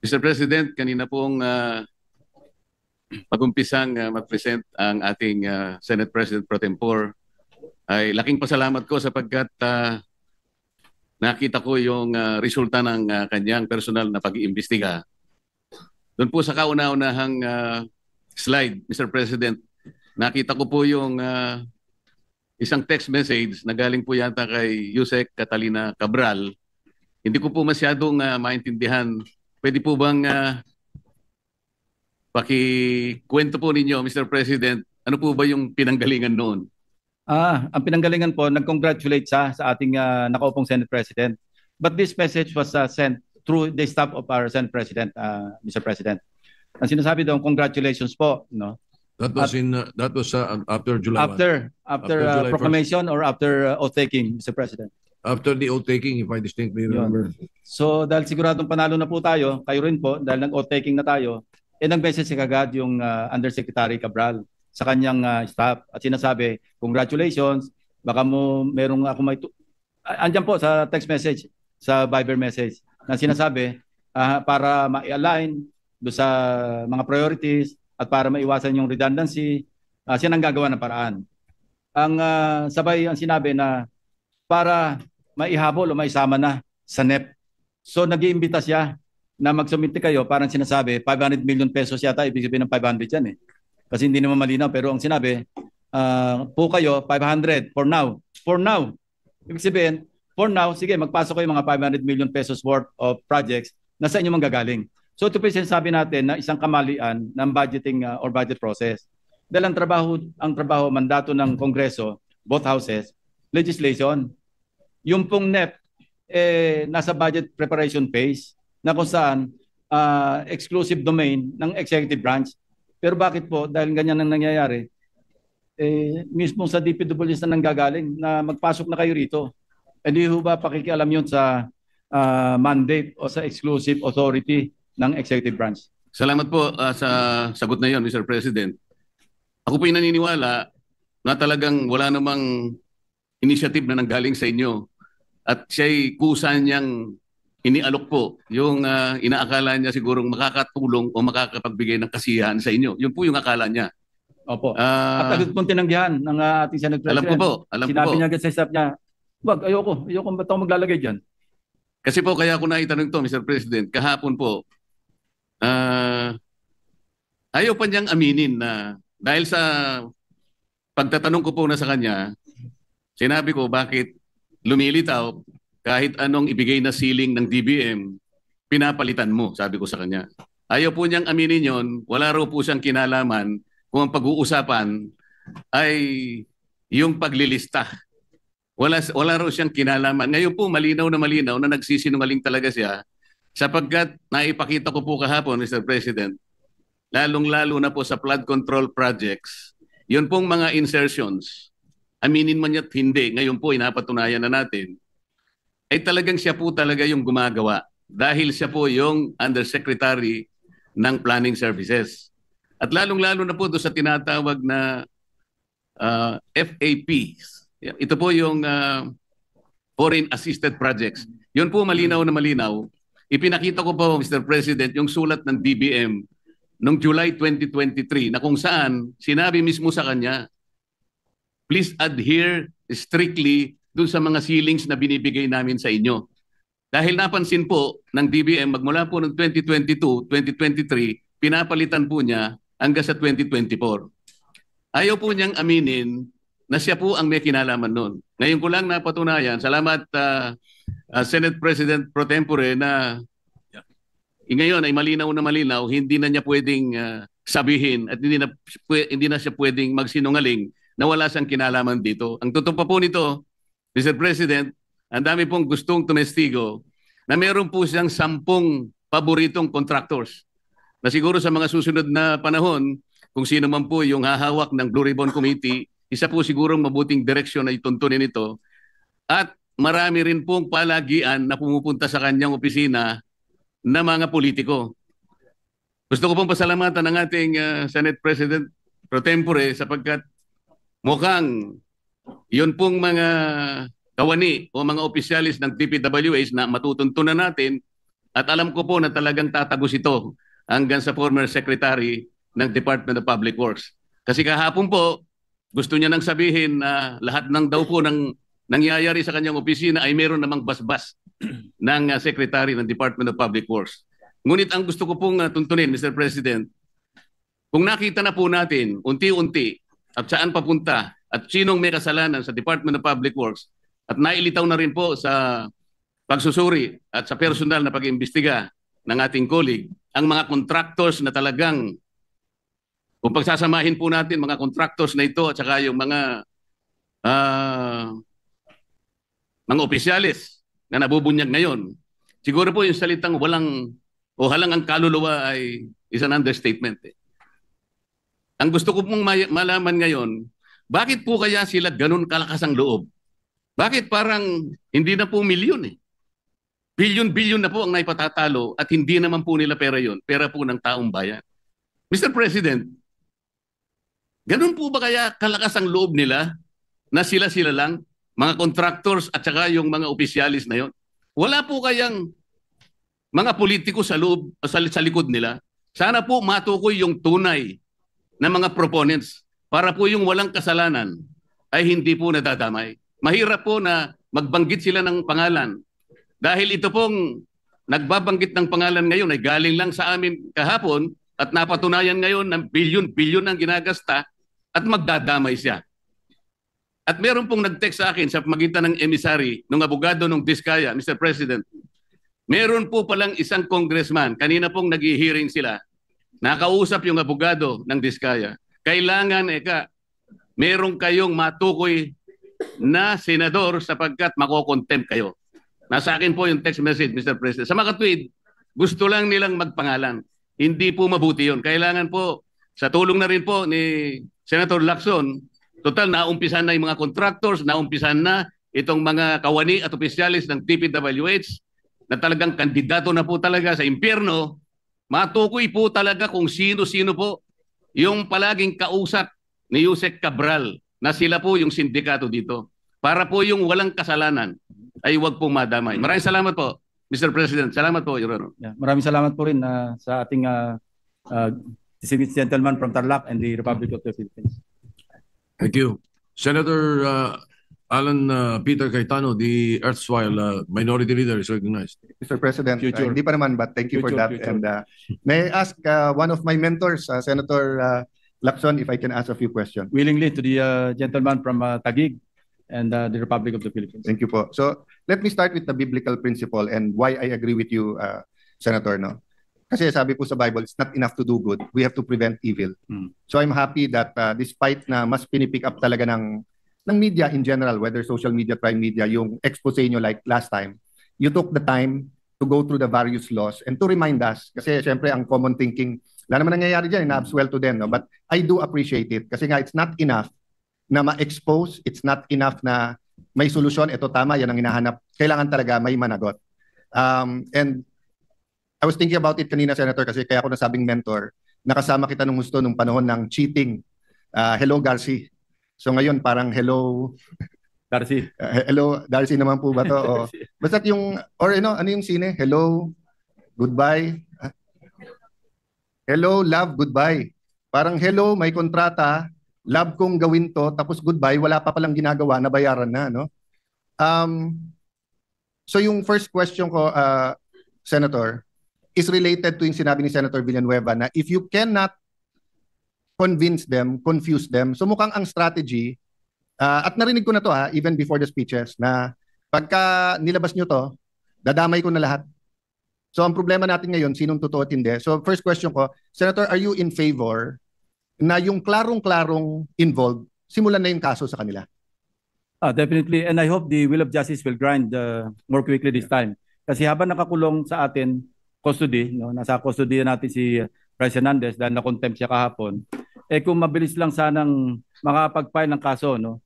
Mr. President, kanina pong pag-umpisang mag-present ang ating Senate President pro tempore, ay laking pasalamat ko sapagkat nakita ko yung resulta ng kanyang personal na pag-iimbestiga. Doon po sa kauna-unahang slide, Mr. President, nakita ko po yung isang text message na galing po yata kay Yusek Catalina Cabral. Hindi ko po masyadong maintindihan. Pwede po bang pakikwento po ninyo, Mr. President, ano po ba yung pinanggalingan noon? Ang pinanggalingan po, nag-congratulate sa ating nakaupong Senate President. But this message was sent through the staff of our Senate President, Mr. President. Ang sinasabi doon, congratulations po, no? That was after July 1. After July proclamation 1st. Or after oath-taking, Mr. President? After the oath-taking, if I distinctly remember. So dahil siguradong panalo na po tayo, kayo rin po, dahil nag-oath-taking na tayo, nag-message kagad yung Undersecretary Cabral. sa kanyang staff at sinasabi, congratulations, baka mo merong ako may andyan po sa text message, sa Viber message na sinasabi para ma-align do sa mga priorities at para maiwasan yung redundancy, siya nang gagawa ng paraan. Ang sabay ang sinabi na para maihabol o maisama na sa NEP. So nag-iimbita siya na mag-submit kayo, parang sinasabi 500 million pesos yata, ibig sabihin ng 500 yan eh. Kasi hindi naman malinaw, pero ang sinabi, po kayo 500 for now. For now. Ibig sabihin, for now, sige, magpasok kayo mga 500 million pesos worth of projects na sa inyo manggagaling. So ito po yung sinasabi natin na isang kamalian ng budgeting or budget process. Dahil ang trabaho, mandato ng Kongreso, both houses, legislation. Yung pong NEP, nasa budget preparation phase na kung saan exclusive domain ng executive branch. Pero bakit po, dahil ganyan ang nangyayari, mismo sa DPWH na nanggagaling na magpasok na kayo rito. Hindi ho ba pakikialam yun sa mandate o sa exclusive authority ng executive branch? Salamat po sa sagot na yon, Mr. President. Ako po naniniwala na talagang wala namang initiative na nanggaling sa inyo at siya'y kusa niyang inialok po yung inaakala niya sigurong makakatulong o makakapagbigay ng kasiyahan sa inyo. Yun po yung akala niya. Opo. At agad pong tinanggihan ng ating Senate President. Alam ko po. Sinabi niya agad sa staff niya, wag, ayoko ba't ako maglalagay dyan? Kasi po kaya ko naitanong to, Mr. President, kahapon po, ayaw pa niyang aminin na dahil sa pagtatanong ko po na sa kanya, sinabi ko bakit lumilitaw kahit anong ibigay na ceiling ng DBM, pinapalitan mo, sabi ko sa kanya. Ayaw po niyang aminin yon, wala raw po siyang kinalaman kung ang pag-uusapan ay yung paglilista. Wala raw siyang kinalaman. Ngayon po malinaw na nagsisinungaling talaga siya sapagkat naipakita ko po kahapon, Mr. President, lalong-lalo na po sa flood control projects, yun pong mga insertions, aminin man niya't hindi, ngayon po inapatunayan na natin, ay talagang siya po talaga yung gumagawa dahil siya po yung Undersecretary ng Planning Services. At lalong-lalo na po doon sa tinatawag na FAPs. Ito po yung Foreign Assisted Projects. Yun po malinaw na malinaw. Ipinakita ko po, Mr. President, yung sulat ng DBM noong July 2023 na kung saan sinabi mismo sa kanya, please adhere strictly dun sa mga ceilings na binibigay namin sa inyo. Dahil napansin po ng DBM magmula po ng 2022, 2023, pinapalitan po niya hanggang sa 2024. Ayaw po niyang aminin na siya po ang may kinalaman nun. Ngayon ko lang napatunayan, salamat Senate President Pro Tempore na ngayon ay malinaw na malinaw, hindi na niya pwedeng sabihin at hindi na siya pwedeng magsinungaling na wala siyang kinalaman dito. Ang totoo pa po nito, Mr. President, ang dami pong gustong tumestigo na meron po siyang 10 paboritong contractors na siguro sa mga susunod na panahon, kung sino man po yung hahawak ng Blue Ribbon Committee, isa po sigurong mabuting direksyon na ituntunin ito. At marami rin pong palagian na pumupunta sa kanyang opisina na mga politiko. Gusto ko pong pasalamatan ng ating Senate President Pro Tempore sapagkat mukhang yun pong mga kawani o mga opisyalis ng DPWH na matutuntunan natin at alam ko po na talagang tatagos ito hanggang sa former Secretary ng Department of Public Works. Kasi kahapon po, gusto niya nang sabihin na lahat ng daw po ng nangyayari sa kanyang opisina ay meron namang basbas ng Secretary ng Department of Public Works. Ngunit ang gusto ko pong tuntunin, Mr. President, kung nakita na po natin unti-unti at saan papunta at sinong may kasalanan sa Department of Public Works at nailitaw na rin po sa pagsusuri at sa personal na pag-iimbestiga ng ating colleague, ang mga contractors na talagang, kung pagsasamahin po natin mga contractors na ito at saka yung mga opisyalis na nabubunyag ngayon, siguro po yung salitang walang o halang ang kaluluwa ay isang understatement. Ang gusto ko pong malaman ngayon, bakit po kaya sila ganun kalakas ang loob? Bakit parang hindi na po milyon eh? Bilyon-bilyon na po ang naipatatalo at hindi naman po nila pera yon, pera po ng taong bayan. Mr. President, Ganun po ba kaya kalakas ang loob nila na sila-sila lang, mga contractors at saka yung mga opisyalis na yon? Wala po kayang mga politiko sa loob, sa likod nila? Sana po matukoy yung tunay na mga proponents para po yung walang kasalanan ay hindi po nadadamay. Mahirap po na magbanggit sila ng pangalan. Dahil ito pong nagbabanggit ng pangalan ngayon ay galing lang sa amin kahapon at napatunayan ngayon ng bilyon-bilyon ang ginagasta at magdadamay siya. At meron pong nag-text sa akin sa pagitan ng emissary, ng abogado ng Diskaya, Mr. President, meron po palang isang congressman, kanina pong nag-hearing sila, nakausap yung abogado ng Diskaya. Kailangan, meron kayong matukoy na senador sapagkat makokontempt kayo. Nasa akin po yung text message, Mr. President. Sa mga tweet, gusto lang nilang magpangalan. Hindi po mabuti yun. Kailangan po, sa tulong na rin po ni Senator Lacson, total, naumpisan na yung mga contractors, naumpisan na itong mga kawani at opisyalis ng DPWH na talagang kandidato na po talaga sa impyerno. Matukoy po talaga kung sino-sino po yung palaging kausap ni Yusek Cabral na sila po yung sindikato dito. Para po yung walang kasalanan ay huwag pong madamay. Maraming salamat po, Mr. President. Salamat po, Your Honor. Yeah, maraming salamat po rin sa ating distinguished gentleman from Tarlac and the Republic of the Philippines. Thank you. Senator Alan Peter Cayetano, the erstwhile Minority Leader, is recognized. Mr. President, Future. hindi pa naman, but thank you for that. Future. And may I ask one of my mentors, Senator Lacson, if I can ask a few questions? Willingly to the gentleman from Taguig and the Republic of the Philippines. Thank you po. So let me start with the biblical principle and why I agree with you, Senator. No? Kasi sabi po sa Bible, it's not enough to do good. We have to prevent evil. So I'm happy that despite na mas pinipick up talaga ng media in general, whether social media, prime media, yung expose nyo like last time, you took the time to go through the various laws and to remind us, kasi syempre ang common thinking, wala naman nangyayari dyan, na-absuel to them. No? But I do appreciate it kasi nga it's not enough na ma-expose, it's not enough na may solusyon, ito tama, yan ang hinahanap. Kailangan talaga may managot. And I was thinking about it kanina, Senator, kasi kaya ako nasabing mentor, nakasama kita nung gusto nung panahon ng cheating. Hello, Garci. So ngayon parang hello Darcy. Hello, Darcy naman po ba to? O, basta yung, or ano yung sine? Hello, goodbye. Hello, love, goodbye. Parang hello, may kontrata, love kong gawin to, tapos goodbye, wala pa palang ginagawa, nabayaran na, no? So yung first question ko, Senator, is related to yung sinabi ni Senator Villanueva na if you cannot convince them, confuse them, so mukhang ang strategy, at narinig ko na to even before the speeches, na pagka nilabas nyo to, dadamay ko na lahat. So ang problema natin ngayon, sinong totoo at hindi. So first question ko, Senator, are you in favor na yung klarong-klarong involved, simulan na yung kaso sa kanila? Definitely, and I hope the will of justice will grind more quickly this time. Kasi habang nakakulong sa atin, custody, no, nasa custody natin si Bryce Hernandez dahil na-contempt siya kahapon, kung mabilis lang sanang makapag-file ng kaso, no,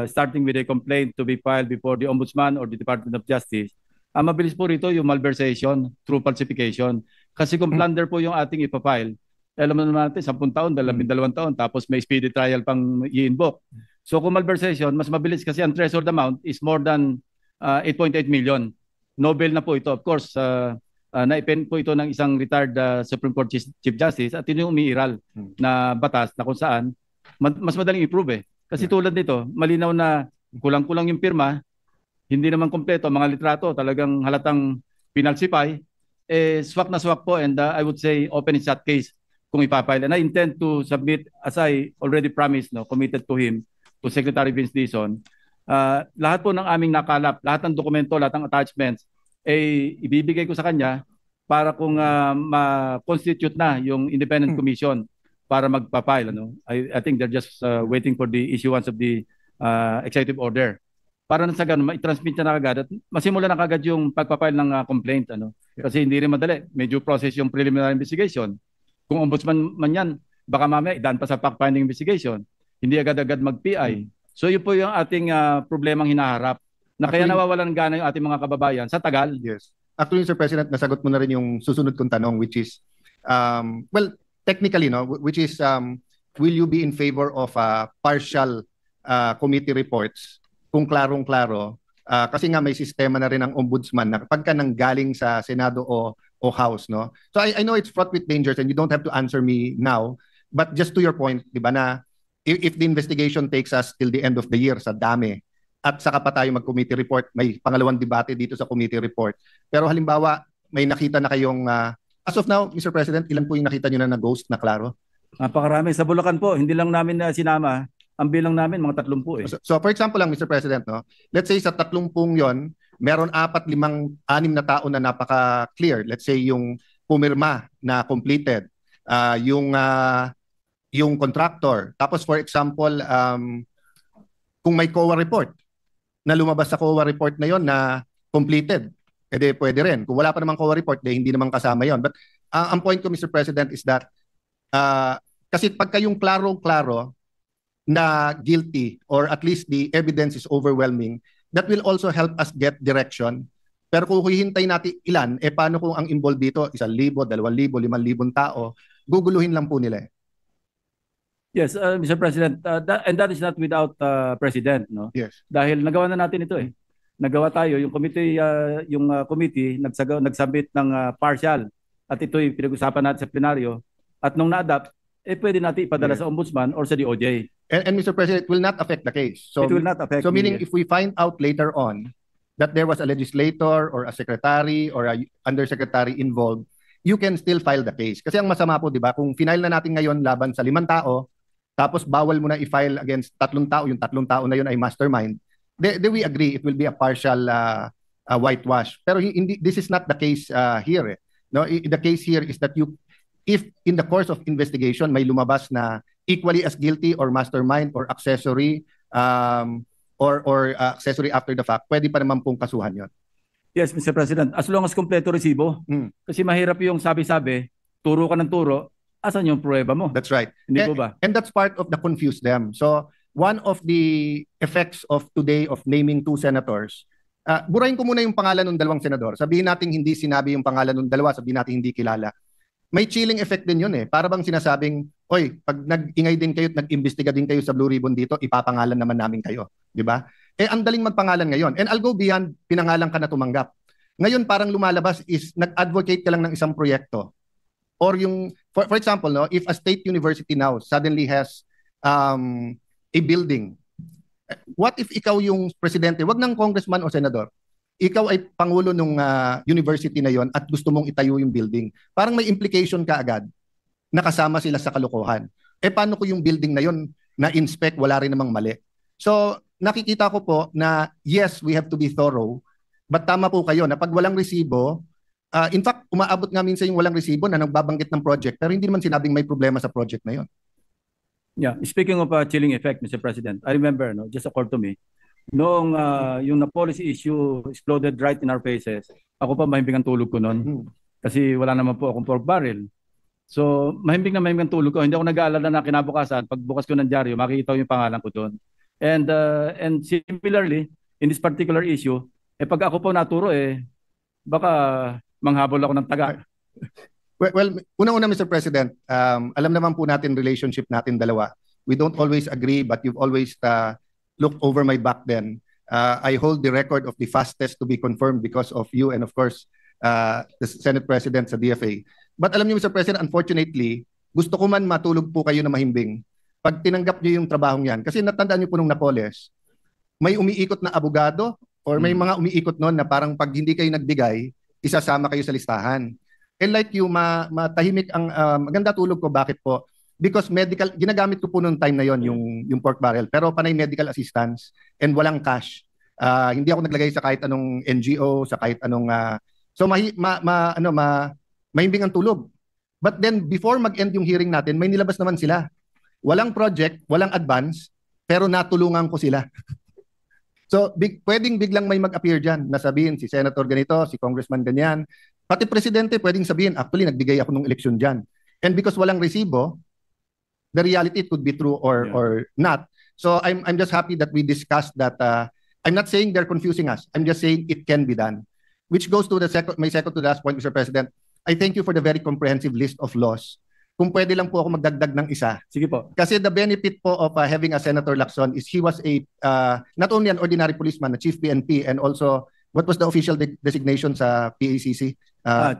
starting with a complaint to be filed before the Ombudsman or the Department of Justice, mabilis po rito yung malversation through falsification. Kasi kung plunder po yung ating ipapile, alam mo naman natin, 10 taon, 12 taon, tapos may speedy trial pang i-invoke. So kung malversation, mas mabilis kasi ang threshold amount is more than 8.8 million. No bail na po ito. Of course, naipen po ito ng isang retired Supreme Court Chief Justice at yun yung umiiral na batas na kung saan mas madaling i-prove Kasi tulad nito, malinaw na kulang-kulang yung pirma, hindi naman kompleto, mga litrato, talagang halatang pinalsify, swak na swak po and I would say open and shut case kung ipapile. And I intend to submit, as I already promised, no, committed to him, to Secretary Vince Dizon, lahat po ng aming nakalap, lahat ng dokumento, lahat ng attachments, ibibigay ko sa kanya para kung ma-constitute na yung independent commission para magpapile. Ano? I think they're just waiting for the issuance of the executive order. Para na sa ganun, ma-transmit na kagad at masimula na kagad yung pagpapile ng complaint. Ano? Kasi hindi rin madali. Medyo process yung preliminary investigation. Kung ombudsman man yan, baka mamaya idaan pa sa fact-finding investigation. Hindi agad-agad mag-PI. So yun po yung ating problemang hinaharap. Na kaya nawawalan ng gana yung ating mga kababayan sa tagal. Yes. Actually, Sir President, nasagot mo na rin yung susunod kong tanong, which is, well, technically, no, which is will you be in favor of partial committee reports kung klarong-klaro? Kasi nga may sistema na rin ang ombudsman na pagka nanggaling sa Senado o House, no? So I know it's fraught with dangers and you don't have to answer me now, but just to your point, di ba, na if the investigation takes us till the end of the year, sa dami, at saka pa tayo mag-committee report, may pangalawang debate dito sa committee report. Pero halimbawa, may nakita na kayong, as of now, Mr. President, ilan po yung nakita nyo na ghost na klaro? Napakarami. Sa Bulacan po, hindi lang namin sinama. Ang bilang namin, mga 30 eh. So for example lang, Mr. President, no? Let's say sa 30 yon, meron 4, 5, 6 na tao na napaka-clear. Let's say yung pumirma na completed, yung contractor. Tapos for example, kung may COA report, na lumabas sa COA report na yon na completed, edi pwede rin. Kung wala pa namang COA report, hindi naman kasama yon. But ang point ko, Mr. President, is that kasi pagka yung klaro-klaro na guilty or at least the evidence is overwhelming, that will also help us get direction. Pero kung hihintay natin ilan, paano kung ang involved dito, 1,000, 2,000, 5,000 tao, guguluhin lang po nila. Yes, Mr. President, and that is not without President, no? Yes. Dahil nagawa na natin ito eh. Nagawa tayo, yung committee, committee nagsubmit ng partial at ito'y pinag-usapan natin sa plenaryo at nung na-adapt, pwede natin ipadala sa Ombudsman or sa DOJ. And Mr. President, it will not affect the case. So, it will not affect. So meaning if we find out later on that there was a legislator or a secretary or a undersecretary involved, you can still file the case. Kasi ang masama po, di ba, kung final na natin ngayon laban sa 5 tao, tapos bawal mo na i-file against 3 tao, yung 3 tao na yun ay mastermind, then we agree it will be a partial whitewash. Pero hindi, this is not the case here. No, the case here is that if in the course of investigation may lumabas na equally as guilty or mastermind or accessory or accessory after the fact, pwede pa naman pong kasuhan yon. Yes, Mr. President, as long as kompleto resibo. Kasi mahirap yung sabi-sabi, turo ka ng turo, asan yung pruweba mo? That's right. Hindi po ba? And that's part of the confuse them. So one of the effects of today of naming 2 senators, burahin ko muna yung pangalan ng 2 senador. Sabihin natin hindi sinabi yung pangalan ng 2, sabihin natin hindi kilala. May chilling effect din yun eh. Para bang sinasabing, oy, pag nag-ingay din kayo at nag-imbestiga din kayo sa Blue Ribbon dito, ipapangalan naman namin kayo. Di ba? Ang daling magpangalan ngayon. And I'll go beyond pinangalan ka na tumanggap. Ngayon parang lumalabas is nag-advocate ka lang ng isang proyekto. Or yung, for example, no, if a state university now suddenly has a building, what if ikaw yung presidente, wag ng congressman o senador, ikaw ay pangulo ng university na yon at gusto mong itayo yung building, parang may implication ka agad na kasama sila sa kalokohan. Paano ko yung building na yon na-inspect, wala rin namang mali? So, nakikita ko po na yes, we have to be thorough, but tama po kayo na pag walang resibo, in fact, umaabot nga minsan yung walang resibo na nagbabanggit ng project pero hindi naman sinabing may problema sa project na yon. Yeah, speaking of chilling effect, Mr. President, I remember, no, just occurred to me, noong yung na-policy issue exploded right in our faces, ako pa mahimbing ang tulog ko noon. Kasi wala naman po akong pork barrel. So, mahimbing ang tulog ko. Hindi ako nag-aalala na kinabukasan. Pagbukas ko ng dyaryo, makikita yung pangalan ko doon. And similarly, in this particular issue, pag ako po naturo, baka manghabol ako ng taga. Well, unang-una, Mr. President, alam naman po natin relationship natin dalawa. We don't always agree, but you've always looked over my back then. I hold the record of the fastest to be confirmed because of you and of course, the Senate President sa DFA. But alam niyo, Mr. President, unfortunately, gusto ko man matulog po kayo na mahimbing pag tinanggap niyo yung trabahong yan. Kasi natandaan niyo po nung Napoles, may umiikot na abogado or may mga umiikot noon na parang pag hindi kayo nagbigay, isasama kayo sa listahan. And like you, matahimik ang maganda tulog ko. Bakit po? Because medical, ginagamit ko po noong time na yon yung pork barrel. Pero panay medical assistance and walang cash. Hindi ako naglagay sa kahit anong NGO, sa kahit anong... so mahimbing ang tulog. But then before mag-end yung hearing natin, may nilabas naman sila. Walang project, walang advance, pero natulungan ko sila. So pwedeng biglang may mag-appear dyan na sabihin si Senator ganito, si Congressman ganyan. Pati Presidente pwedeng sabihin, actually nagbigay ako ng eleksyon dyan. And because walang resibo, the reality it could be true or not. So I'm just happy that we discussed that. I'm not saying they're confusing us. I'm just saying it can be done. Which goes to my second to last point, Mr. President. I thank you for the very comprehensive list of laws kung pwede lang po ako magdagdag ng isa. Sige po. Kasi the benefit po of having a Senator Lacson is he was a not only an ordinary policeman, a chief PNP, and also what was the official designation sa PACC?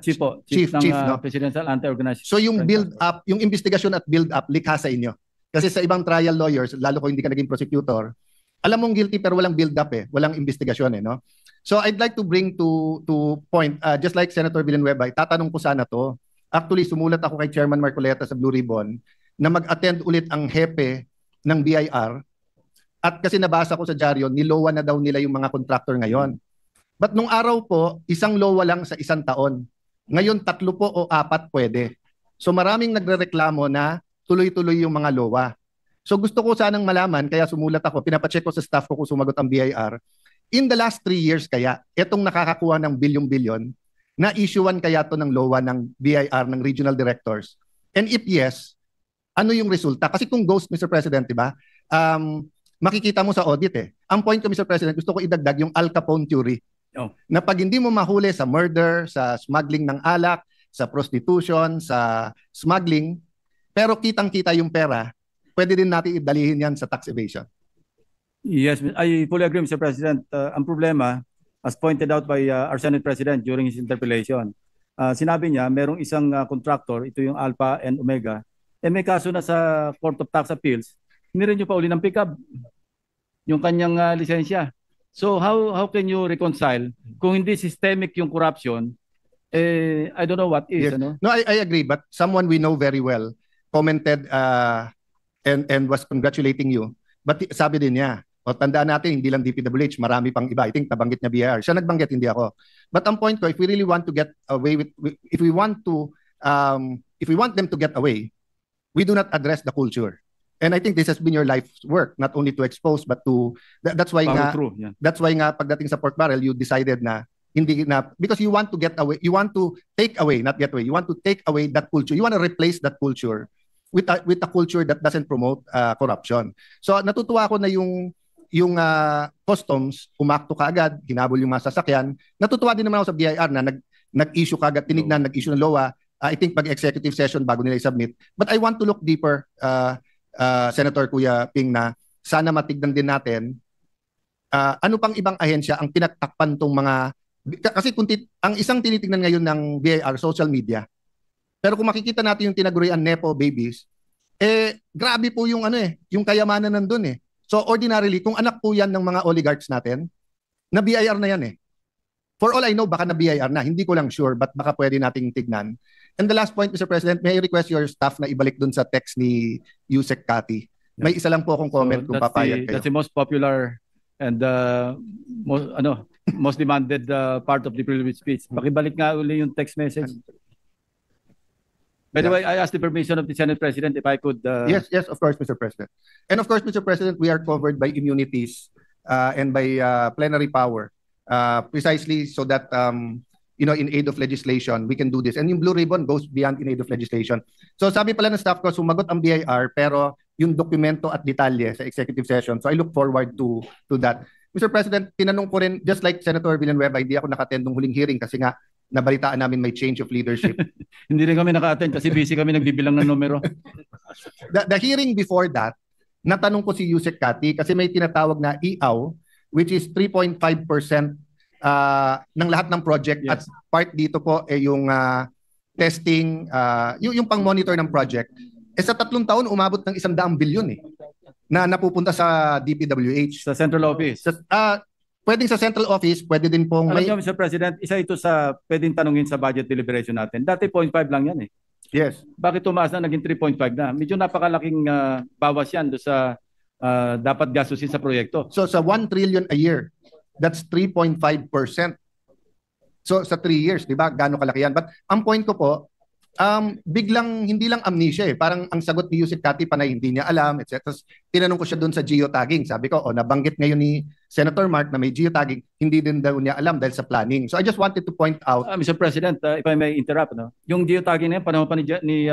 Chief po. Chief, ng no? Presidential Anti-Organized. So yung build up, yung investigasyon at build up likha sa inyo. Kasi sa ibang trial lawyers, lalo kung hindi ka naging prosecutor, alam mong guilty pero walang build up walang investigasyon no. So I'd like to bring to point just like Senator Villanueva, tatanong ko sana to. Actually sumulat ako kay Chairman Marcoleta sa Blue Ribbon na mag-attend ulit ang hepe ng BIR at kasi nabasa ko sa dyaryo, nilowa na daw nila yung mga contractor ngayon. But nung araw po, isang lowa lang sa isang taon. Ngayon 3 po o 4 pwede. So maraming nagrereklamo na tuloy-tuloy yung mga lowa. So gusto ko sanang malaman, kaya sumulat ako, pinapacheck ko sa staff ko kung sumagot ang BIR. In the last 3 years kaya, itong nakakakuha ng bilyon-bilyon, na-issuean kaya to ng lowa ng BIR, ng regional directors? And if yes, ano yung resulta? Kasi kung ghost, Mr. President, di ba? Makikita mo sa audit Ang point ko, Mr. President, gusto ko idagdag yung Al Capone theory. Na pag hindi mo mahuli sa murder, sa smuggling ng alak, sa prostitution, sa smuggling, pero kitang-kita yung pera, pwede din natin idalihin yan sa tax evasion. Yes, I fully agree, Mr. President. Ang problema, as pointed out by our Senate President during his interpellation, sinabi niya, merong isang contractor, ito yung Alpha and Omega, may kaso na sa Court of Tax Appeals, hindi pa uli ng pick-up yung kanyang lisensya. So how can you reconcile kung hindi systemic yung corruption? I don't know what is. Yes. No, I agree, but someone we know very well commented and was congratulating you. But sabi din niya, tandaan natin, hindi lang DPWH, marami pang iba. I think nabanggit niya BIR. Siya nagbanggit, hindi ako. But ang point ko, if we really want to get away if we want them to get away, we do not address the culture. And I think this has been your life's work, not only to expose, but to, that's why that's why nga pagdating sa pork barrel, you decided na, hindi na, because you want to get away, you want to take away, not get away, you want to take away that culture. You want to replace that culture with a culture that doesn't promote corruption. So natutuwa ako na yung customs umakto kaagad, hinabol yung mga sasakyan. Natutuwa din naman ako sa BIR na nag-issue kaagad, tinignan, nag-issue ng LOA. I think pag-executive session bago nila i-submit. But I want to look deeper, Senator Kuya Ping, na sana matignan din natin ano pang ibang ahensya ang pinagtakpan tong mga, kasi ang isang tinitignan ngayon ng BIR, social media. Pero kung makikita natin yung tinagurian Nepo babies, grabe po yung yung kayamanan nandun So ordinarily, kung anak po yan ng mga oligarchs natin, na BIR na yan For all I know, baka na BIR na. Hindi ko lang sure, but baka pwede nating tignan. And the last point, Mr. President, may I request your staff na ibalik dun sa text ni Yusek Kati. May isa lang po akong comment kung papayag kayo. That's the most popular and most demanded part of the privilege speech. Pakibalik nga uli yung text message. By the way, I asked the permission of the Senate President if I could... Yes, of course, Mr. President. And of course, Mr. President, we are covered by immunities and by plenary power precisely so that, in aid of legislation, we can do this. And yung Blue Ribbon goes beyond in aid of legislation. So sabi pala ng staff ko, sumagot ang BIR, pero yung dokumento at detalye sa executive session. So I look forward to that. Mr. President, tinanong ko rin, just like Senator Villanueva, hindi ako naka-attend ng huling hearing kasi nga, nabalitaan namin may change of leadership. Hindi rin kami naka-attend kasi busy kami nagbibilang ng numero. The hearing before that, natanong ko si Yusek Kati kasi may tinatawag na IAW, which is 3.5% ng lahat ng project. Yes. At part dito po yung testing, yung pang-monitor ng project. Sa 3 taon, umabot ng 100 bilyon na napupunta sa DPWH. Sa central office. Pwedeng sa central office, pwede din pong may... Alam niyo, Mr. President, isa ito sa pwedeng tanungin sa budget deliberation natin. Dati 0.5 lang yan Yes. Bakit tumaas na naging 3.5 na? Medyo napakalaking bawas yan doon sa dapat gastusin sa proyekto. So sa 1 trillion a year, that's 3.5%. So sa 3 years, di ba? Gaano kalaki yan? But ang point ko po, biglang hindi lang amnesia Parang ang sagot ni Yusek Kati panay hindi niya alam, etc. Tapos tinanong ko siya doon sa geotagging. Sabi ko, nabanggit ngayon ni Senator Mark na may geotagging, hindi din daw niya alam dahil sa planning. So I just wanted to point out. Mr. President, if I may interrupt, yung geotagging na yun, panahon pa ni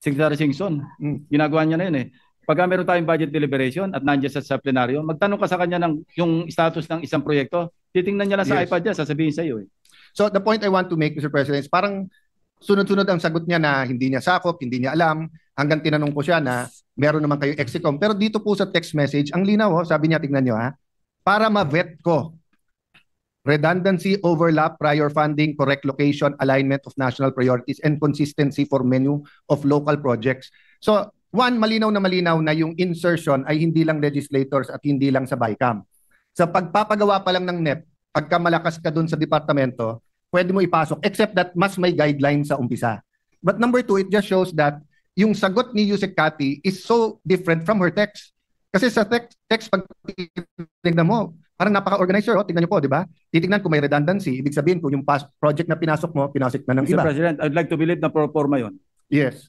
Secretary Singson, ginagawa niya na yun Pag meron tayong budget deliberation at nandiyan sa plenaryo, magtanong ka sa kanya ng yung status ng isang proyekto, titingnan niya lang sa iPad niya, sasabihin sa iyo So the point I want to make, Mr. President, is parang sunod-sunod ang sagot niya na hindi niya sakop, hindi niya alam, hanggang tinanong ko siya na meron naman kayo execom. Pero dito po sa text message, ang linaw, sabi niya, tingnan niyo ha, para ma-vet ko, redundancy, overlap, prior funding, correct location, alignment of national priorities, and consistency for menu of local projects. So, one, malinaw na yung insertion ay hindi lang legislators at hindi lang sa BICAM. Sa pagpapagawa pa lang ng NEP, pagka malakas ka dun sa departamento, pwede mo ipasok, except that mas may guideline sa umpisa. But number two, it just shows that yung sagot ni Yusek Cathy is so different from her text. Kasi sa text pag tignan mo, parang napaka-organizer, tignan niyo po, di ba? Titignan kung may redundancy, ibig sabihin kung yung project na pinasok mo, pinasok na ng Mr. iba. President, I'd like to believe na pro forma yun. Yes.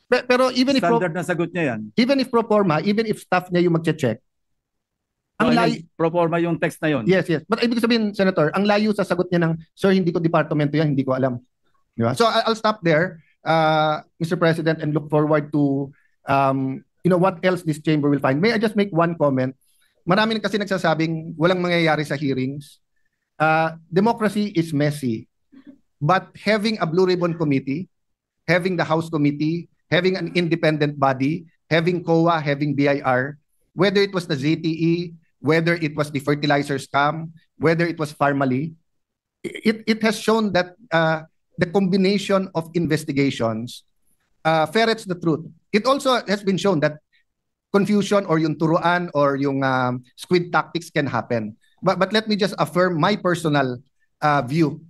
Pero even if Standard na sagot niya yan. even if pro forma, even if staff niya yung magche-check, ang layo, Pro forma yung text na yun. yes. But ibig sabihin, Senator, ang layo sa sagot niya ng, sir, hindi ko departamento yan, hindi ko alam. Di ba? So I'll stop there, Mr. President, and look forward to what else this chamber will find. May I just make one comment? Marami kasi nagsasabing walang mangyayari sa hearings. Democracy is messy. But having a Blue Ribbon Committee, having the House Committee, having an independent body, having COA, having BIR, whether it was the ZTE, whether it was the fertilizer scam, whether it was Pharmally, it has shown that the combination of investigations ferrets the truth. It also has been shown that confusion or yung turuan or yung squid tactics can happen. But let me just affirm my personal view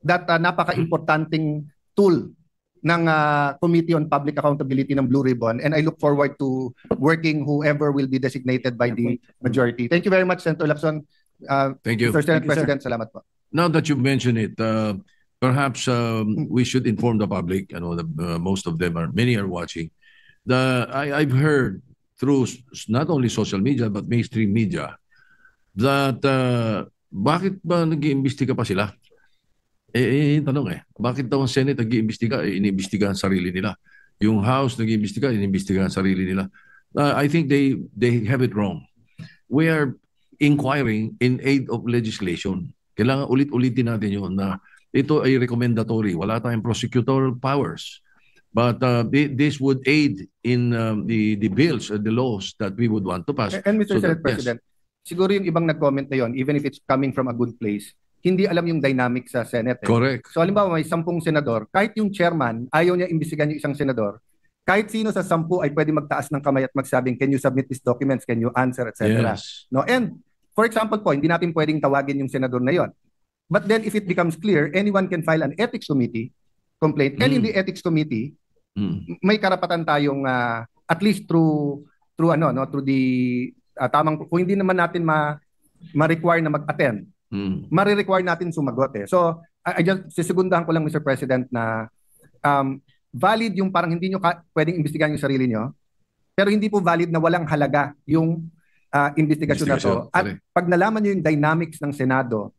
that napaka-importanting tool ng Committee on Public Accountability ng Blue Ribbon, and I look forward to working whoever will be designated by the majority. Thank you very much, Senator Lacson. Thank you. Mr. Senate Thank you, sir. President, salamat po. Now that you mention it, perhaps we should inform the public. I know most of them many are watching. I've heard through not only social media but mainstream media that bakit ba nag-iimbestiga pa sila? Tanong bakit daw ang Senate nag-iimbestiga? Iniimbestiga ang sarili nila. Yung House nag-iimbestiga, iniimbestiga ang sarili nila. I think they have it wrong. We are inquiring in aid of legislation. Kailangan ulit-ulitin natin yun na ito ay recommendatory. Wala tayong prosecutorial powers. But this would aid in the bills and the laws that we would want to pass. And Mr. So Senate President, siguro yung ibang nag-comment na yon, even if it's coming from a good place, hindi alam yung dynamic sa Senate. Correct. So halimbawa may 10 senador, kahit yung chairman ayaw niya imbestigahan yung isang senador, kahit sino sa 10 ay pwede magtaas ng kamay at magsabing, can you submit these documents, can you answer, etc. Yes. No? And for example po, hindi natin pwedeng tawagin yung senador na yon. But then if it becomes clear, anyone can file an ethics committee complaint. And in the ethics committee, may karapatan tayong at least through the tamang, kung hindi naman natin ma-require na mag-attend, marirequire natin sumagot So, I just sisegundahan ko lang, Mr. President, na valid yung parang hindi nyo pwedeng imbestigahan yung sarili nyo, pero hindi po valid na walang halaga yung investigasyon na to. At pag nalaman nyo yung dynamics ng Senado,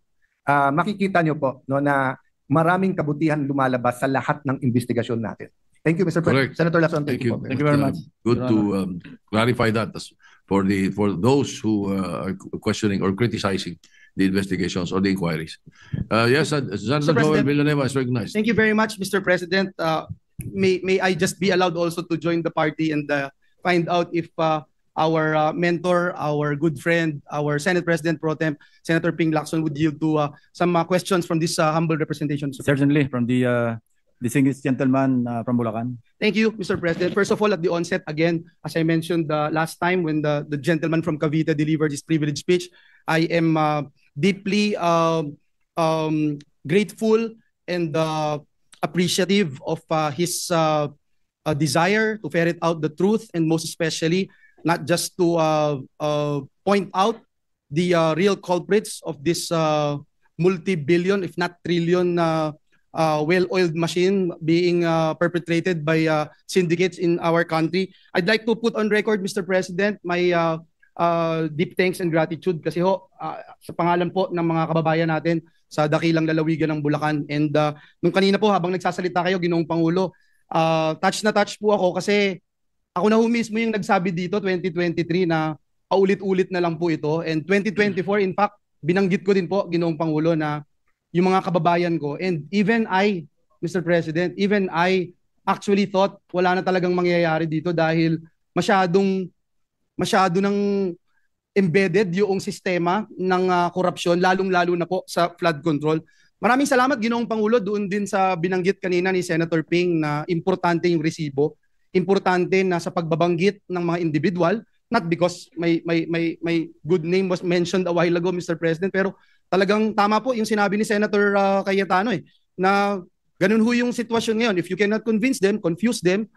makikita nyo po na maraming kabutihan lumalabas sa lahat ng investigasyon natin. Thank you, Mr. President. Senator Lacson, thank you. Thank you very much. Good to clarify that for those who are questioning or criticizing the investigations or the inquiries. Yes, Senator Joel Villanueva is recognized. Thank you very much, Mr. President. May I just be allowed also to join the party and find out if our mentor, our good friend, our Senate President Pro Tem, Senator Ping Lacson, would yield to some questions from this humble representation. Certainly, from the distinguished gentleman from Bulacan. Thank you, Mr. President. First of all, at the onset, again, as I mentioned last time when the gentleman from Cavite delivered his privileged speech, I am deeply grateful and appreciative of his desire to ferret out the truth, and most especially, not just to point out the real culprits of this multi-billion, if not trillion, well-oiled machine being perpetrated by syndicates in our country. I'd like to put on record, Mr. President, my deep thanks and gratitude kasi sa pangalan po ng mga kababayan natin sa dakilang lalawigan ng Bulacan. And nung kanina po habang nagsasalita kayo, Ginoong Pangulo, touch na touch po ako kasi ako na mismo yung nagsabi dito 2023 na paulit-ulit na lang po ito. And 2024, in fact, binanggit ko din po, Ginoong Pangulo, na yung mga kababayan ko and even I Mr. President, even I actually thought wala na talagang mangyayari dito dahil masyado ng embedded yung sistema ng korupsyon, lalong-lalo na po sa flood control. Maraming salamat, Ginoong Pangulo, doon din sa binanggit kanina ni Senator Ping na importante yung resibo. Importante na sa pagbabanggit ng mga individual, not because may good name was mentioned a while ago, Mr. President, pero talagang tama po yung sinabi ni Senator Cayetano na ganun ho yung sitwasyon ngayon. If you cannot convince them, confuse them,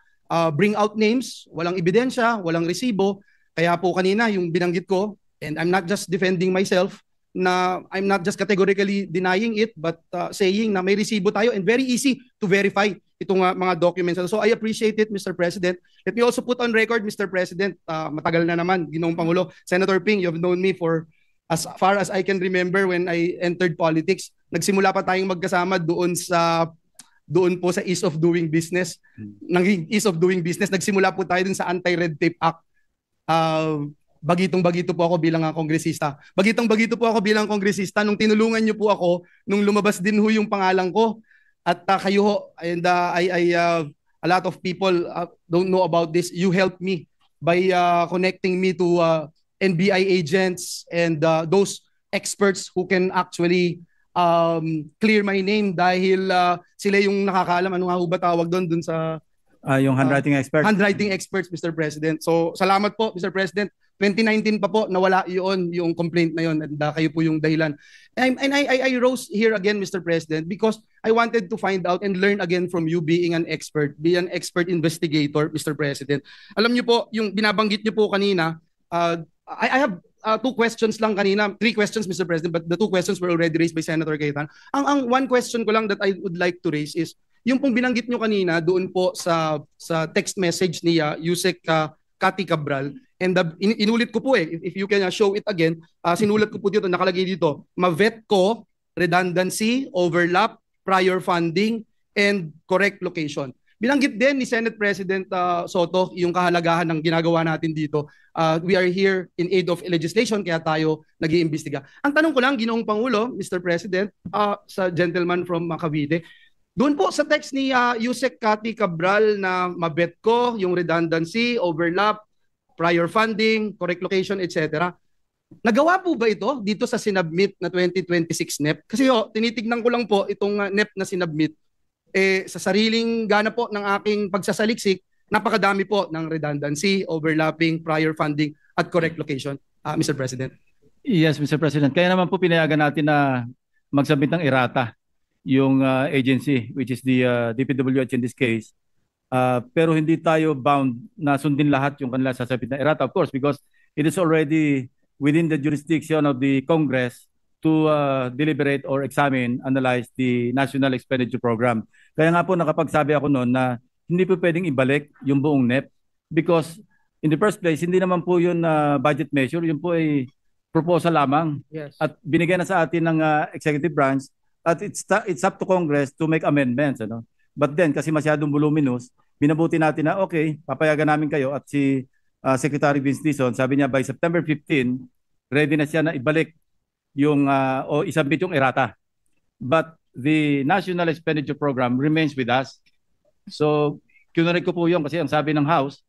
bring out names, walang ebidensya, walang resibo. Kaya po kanina yung binanggit ko, and I'm not just defending myself, na I'm not just categorically denying it, but saying na may resibo tayo and very easy to verify itong mga documents. So I appreciate it, Mr. President. Let me also put on record, Mr. President, matagal na naman, Ginoong Pangulo, Senator Ping, you've known me for as far as I can remember when I entered politics. Nagsimula pa tayong magkasama doon po sa ease of doing business. Nang ease of doing business, nagsimula po tayo dun sa Anti-Red Tape Act. Bagitong-bagito po ako bilang kongresista. Bagitong-bagito po ako bilang kongresista nung tinulungan niyo po ako nung lumabas din ho yung pangalan ko. At kayo ho, and a lot of people don't know about this. You helped me by connecting me to NBI agents and those experts who can actually clear my name dahil sila yung nakakaalam ano nga ho ba tawag doon sa yung handwriting expert. Handwriting experts, Mr. President. So salamat po, Mr. President. 2019 pa po nawala yung complaint na yun, and kayo po yung dahilan. And I rose here again, Mr. President, because I wanted to find out and learn again from you being an expert investigator, Mr. President. Alam niyo po, yung binabanggit niyo po kanina, I have two questions lang kanina, three questions, Mr. President, but the two questions were already raised by Senator Cayetano. Ang one question ko lang that I would like to raise is, yung pong binanggit nyo kanina doon po sa text message ni Yusek Cathy Cabral, and inulit ko po if you can show it again, sinulat ko po dito, nakalagay dito, ma-vet ko, redundancy, overlap, prior funding, and correct location. Binanggit din ni Senate President Soto yung kahalagahan ng ginagawa natin dito. We are here in aid of legislation, kaya tayo nag-iimbestiga. Ang tanong ko lang, Ginoong Pangulo, Mr. President, sa gentleman from Cavite, doon po sa text ni Yusek Cathy Cabral na mabet ko yung redundancy, overlap, prior funding, correct location, etc. Nagawa po ba ito dito sa sinubmit na 2026 NEP? Kasi tinitignan ko lang po itong NEP na sinubmit. Sa sariling gana po ng aking pagsasaliksik, napakadami po ng redundancy, overlapping, prior funding, at correct location. Mr. President. Yes, Mr. President. Kaya naman po pinayagan natin na magsubmit ng errata yung agency, which is the DPWH in this case. Pero hindi tayo bound na sundin lahat yung kanila sasabit na errata, of course, because it is already within the jurisdiction of the Congress to deliberate or examine, analyze the National Expenditure Program. Kaya nga po nakapagsabi ako noon na hindi po pwedeng ibalik yung buong NEP because in the first place, hindi naman po yun budget measure, yun po ay proposal lamang. Yes. At binigyan na sa atin ng executive branch at it's up to Congress to make amendments. Ano? But then, kasi masyadong voluminous, binabuti natin na okay, papayagan namin kayo at si Secretary Vince Dizon, sabi niya by September 15, ready na siya na ibalik yung o isubmit yung errata. But the National Expenditure Program remains with us. So, kinurek ko po yun kasi ang sabi ng House,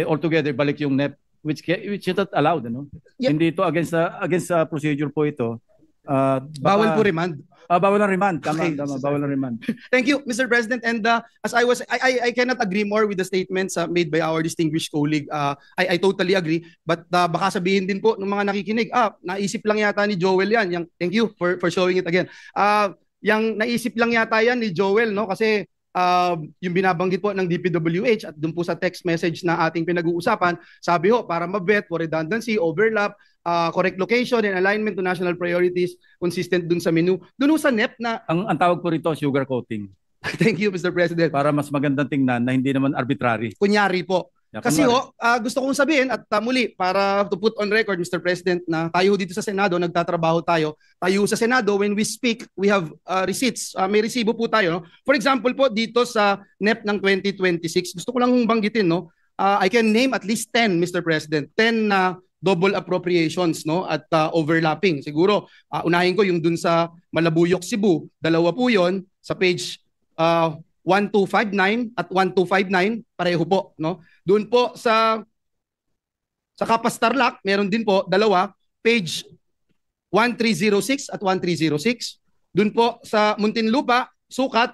altogether balik yung NEP which is not allowed. Ano? Yeah. Hindi ito against procedure po ito. Bawal po remand. Bawal ng remand. Tama, Okay. tama, bawal ng remand. Thank you, Mr. President. And as I cannot agree more with the statements made by our distinguished colleague. I totally agree. But baka sabihin din po ng mga nakikinig, naisip lang yata ni Joel yan. Thank you for showing it again. Yang naisip lang yata yan ni Joel, no? Kasi yung binabanggit po ng DPWH at doon po sa text message na ating pinag-uusapan, sabi ho, para ma-vet for redundancy, overlap, correct location and alignment to national priorities consistent dun sa menu. Dun sa NEP na... Ang tawag po rito, sugar coating. Thank you, Mr. President. Para mas magandang tingnan na hindi naman arbitrary. Kunyari po. Yeah, Kasi kunwari. gusto kong sabihin at muli, para to put on record, Mr. President, na tayo dito sa Senado, nagtatrabaho tayo. Tayo sa Senado, when we speak, we have receipts. May resibo po tayo. No? For example po, dito sa NEP ng 2026, gusto ko lang banggitin, no? I can name at least 10, Mr. President. 10 na double appropriations, no, at overlapping. Siguro unahin ko yung dun sa Malabuyok, Cebu, dalawa po 'yon sa page 1259 at 1259, pareho po, no? Doon po sa Kapas Tarlac, meron din po dalawa, page 1306 at 1306. Doon po sa Muntinlupa, Sukat,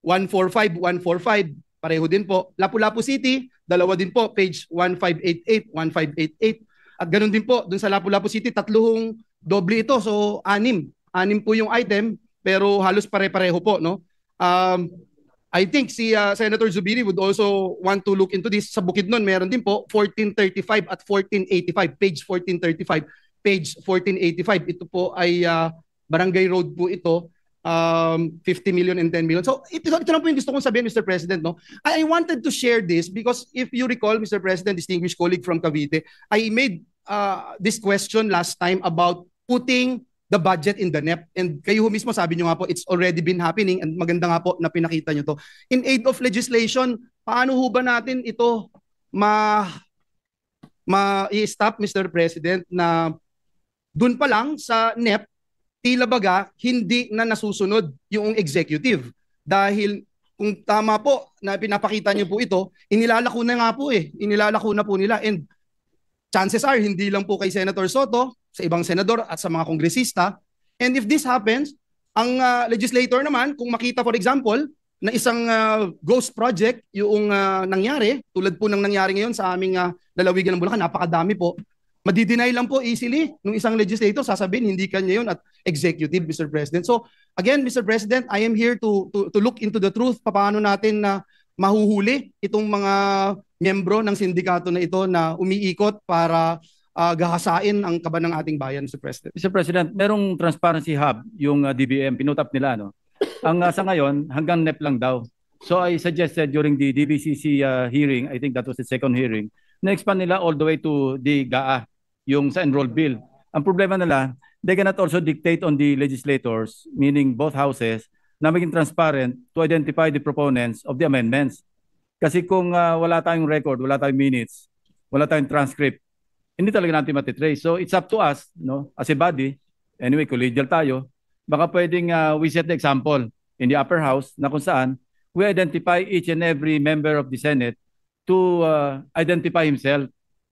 145, 145, pareho din po. Lapu-Lapu City, dalawa din po, page 1588, 1588. At ganun din po, doon sa Lapu-Lapu City, tatlong doble ito. So, anim. Anim po yung item, pero halos pare-pareho po, no? I think si Senator Zubiri would also want to look into this. Sa Bukidnon, meron din po 1435 at 1485, page 1435, page 1485. Ito po ay Barangay Road po ito, 50 million and 10 million. So ito lang po yung gusto kong sabihin, Mr. President. No? I wanted to share this because if you recall, Mr. President, distinguished colleague from Cavite, I made this question last time about putting the budget in the NEP. And kayo mismo sabi nyo nga po, it's already been happening and maganda nga po na pinakita nyo to. In aid of legislation, paano ho ba natin ito i-stop, Mr. President, na dun pa lang sa NEP, tila baga, hindi na nasusunod yung executive. Dahil kung tama po na pinapakita nyo po ito, inilalako na nga po inilalako na po nila. And chances are, hindi lang po kay Senator Soto, sa ibang senador at sa mga kongresista. And if this happens, ang legislator naman, kung makita for example, na isang ghost project yung nangyari, tulad po ng nangyari ngayon sa aming lalawigan ng Bulacan, napakadami po, madideny lang po easily nung isang legislator, sasabihin hindi kanya yun at executive, Mr. President. So again, Mr. President, I am here to look into the truth, paano natin na mahuhuli itong mga miyembro ng sindikato na ito na umiikot para gahasain ang kaban ng ating bayan, Mr. President. Mr. President, merong transparency hub yung DBM, pinutap nila, no? Ang sa ngayon, hanggang NEP lang daw. So I suggested during the DBCC hearing, I think that was the second hearing, na-expand nila all the way to the GAA, yung sa enrolled bill. Ang problema nila, they cannot also dictate on the legislators, meaning both houses, na maging transparent to identify the proponents of the amendments. Kasi kung wala tayong record, wala tayong minutes, wala tayong transcript, hindi talaga natin matitrace. So it's up to us, no, as a body, anyway, collegial tayo, baka pwedeng we set the example in the upper house na kung saan we identify each and every member of the Senate to identify himself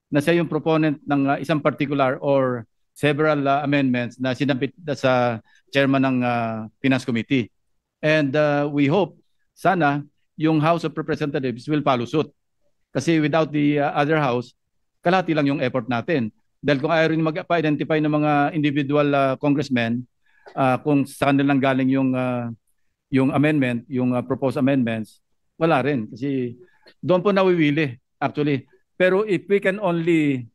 na siya yung proponent ng isang particular or several amendments na sinabit sa chairman ng Finance Committee. And we hope, sana, yung House of Representatives will follow suit. Kasi without the other house, kalahati lang yung effort natin. Dahil kung ayaw rin mag-identify ng mga individual congressmen, kung sa kanilang galing yung amendment, yung proposed amendments, wala rin. Kasi doon po nawiwili, actually. Pero if we can only,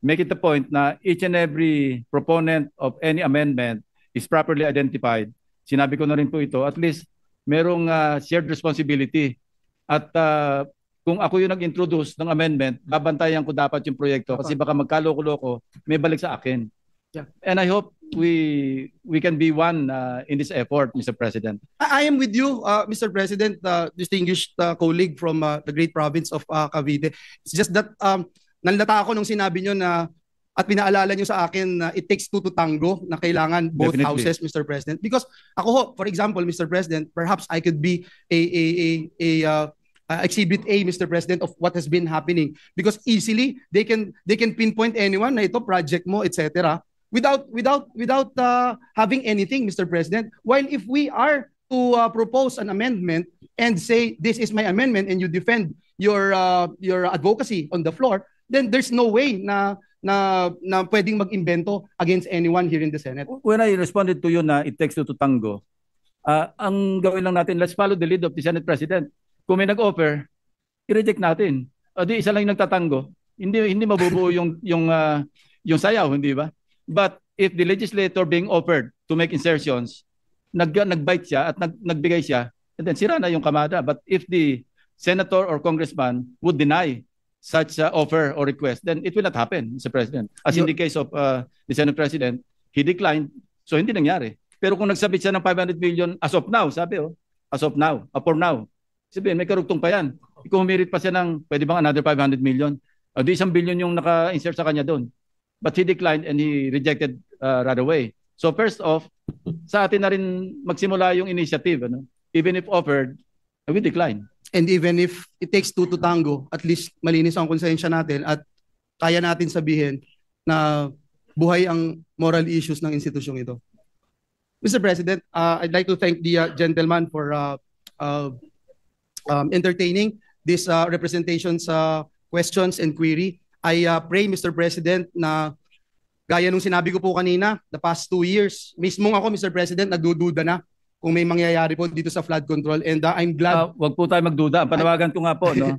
make it the point na each and every proponent of any amendment is properly identified, sinabi ko na rin po ito, at least merong shared responsibility. At kung ako yung nag-introduce ng amendment, babantayan ko dapat yung proyekto kasi baka magkaloko-loko, may balik sa akin. Yeah. And I hope we can be one in this effort, Mr. President. I am with you, Mr. President, distinguished colleague from the great province of Cavite. It's just that nalata ako nung sinabi nyo na at pinaalala nyo sa akin na it takes two to tango na kailangan both Definitely. houses, Mr. President. Because ako ho, for example, Mr. President, perhaps I could be a exhibit A, Mr. President, of what has been happening. Because easily, they can pinpoint anyone na ito, project mo, etc. Without having anything, Mr. President. While if we are to propose an amendment and say, this is my amendment, and you defend your advocacy on the floor, then there's no way na pwedeng mag-imbento against anyone here in the Senate. When I responded to you na it takes two to tango, ang gawin lang natin, let's follow the lead of the Senate President. Kung may nag-offer, i-reject natin. O di isa lang yung nagtatango. Hindi mabubuo yung sayaw, hindi ba? But if the legislator being offered to make insertions, nag-bite siya at nagbigay siya, and then sira na yung kamada. But if the senator or congressman would deny such offer or request, then it will not happen, Mr. President. As in the case of the Senate President, he declined, so hindi nangyari. Pero kung nagsabit siya ng 500 million as of now, sabi as of now, for now, sabihin, may karugtong pa yan. Kung humirit pa siya ng, pwede bang another 500 million? O di 1 billion yung naka-insert sa kanya doon. But he declined and he rejected right away. So first off, sa atin na rin magsimula yung initiative. even if offered, I will decline. And even if it takes two to tango, at least malinis ang konsensya natin at kaya natin sabihin na buhay ang moral issues ng institusyong ito. Mr. President, I'd like to thank the gentleman for entertaining this representation's questions and query. I pray, Mr. President, na gaya nung sinabi ko po kanina, the past 2 years, mismong ako, Mr. President, nagdududa na kung may mangyayari po dito sa flood control. And I'm glad... Wag po tayo magduda. Ang panawagan ko nga po, no?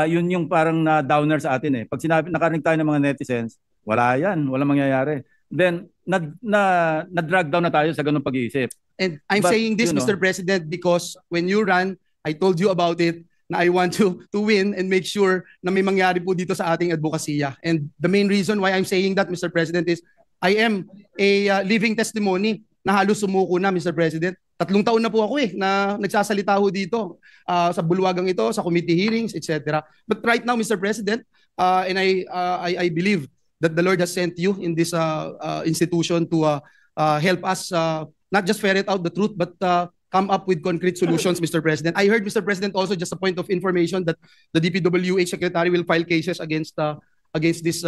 Yun yung parang downer sa atin eh. Pag nakarinig tayo ng mga netizens, wala yan, walang mangyayari. Then, na-drag down na tayo sa ganung pag-iisip. And I'm saying this, Mr. President, because when you run, I told you about it, na I want to win and make sure na may mangyari po dito sa ating advokasya. And the main reason why I'm saying that, Mr. President, is I am a living testimony na halos sumuko na, Mr. President. 3 taon na po ako na nagsasalita ho dito sa bulwagang ito, sa committee hearings, etc. But right now, Mr. President, and I believe that the Lord has sent you in this institution to help us not just ferret out the truth, but come up with concrete solutions, Mr. President. I heard, Mr. President, also just a point of information that the DPWH Secretary will file cases against this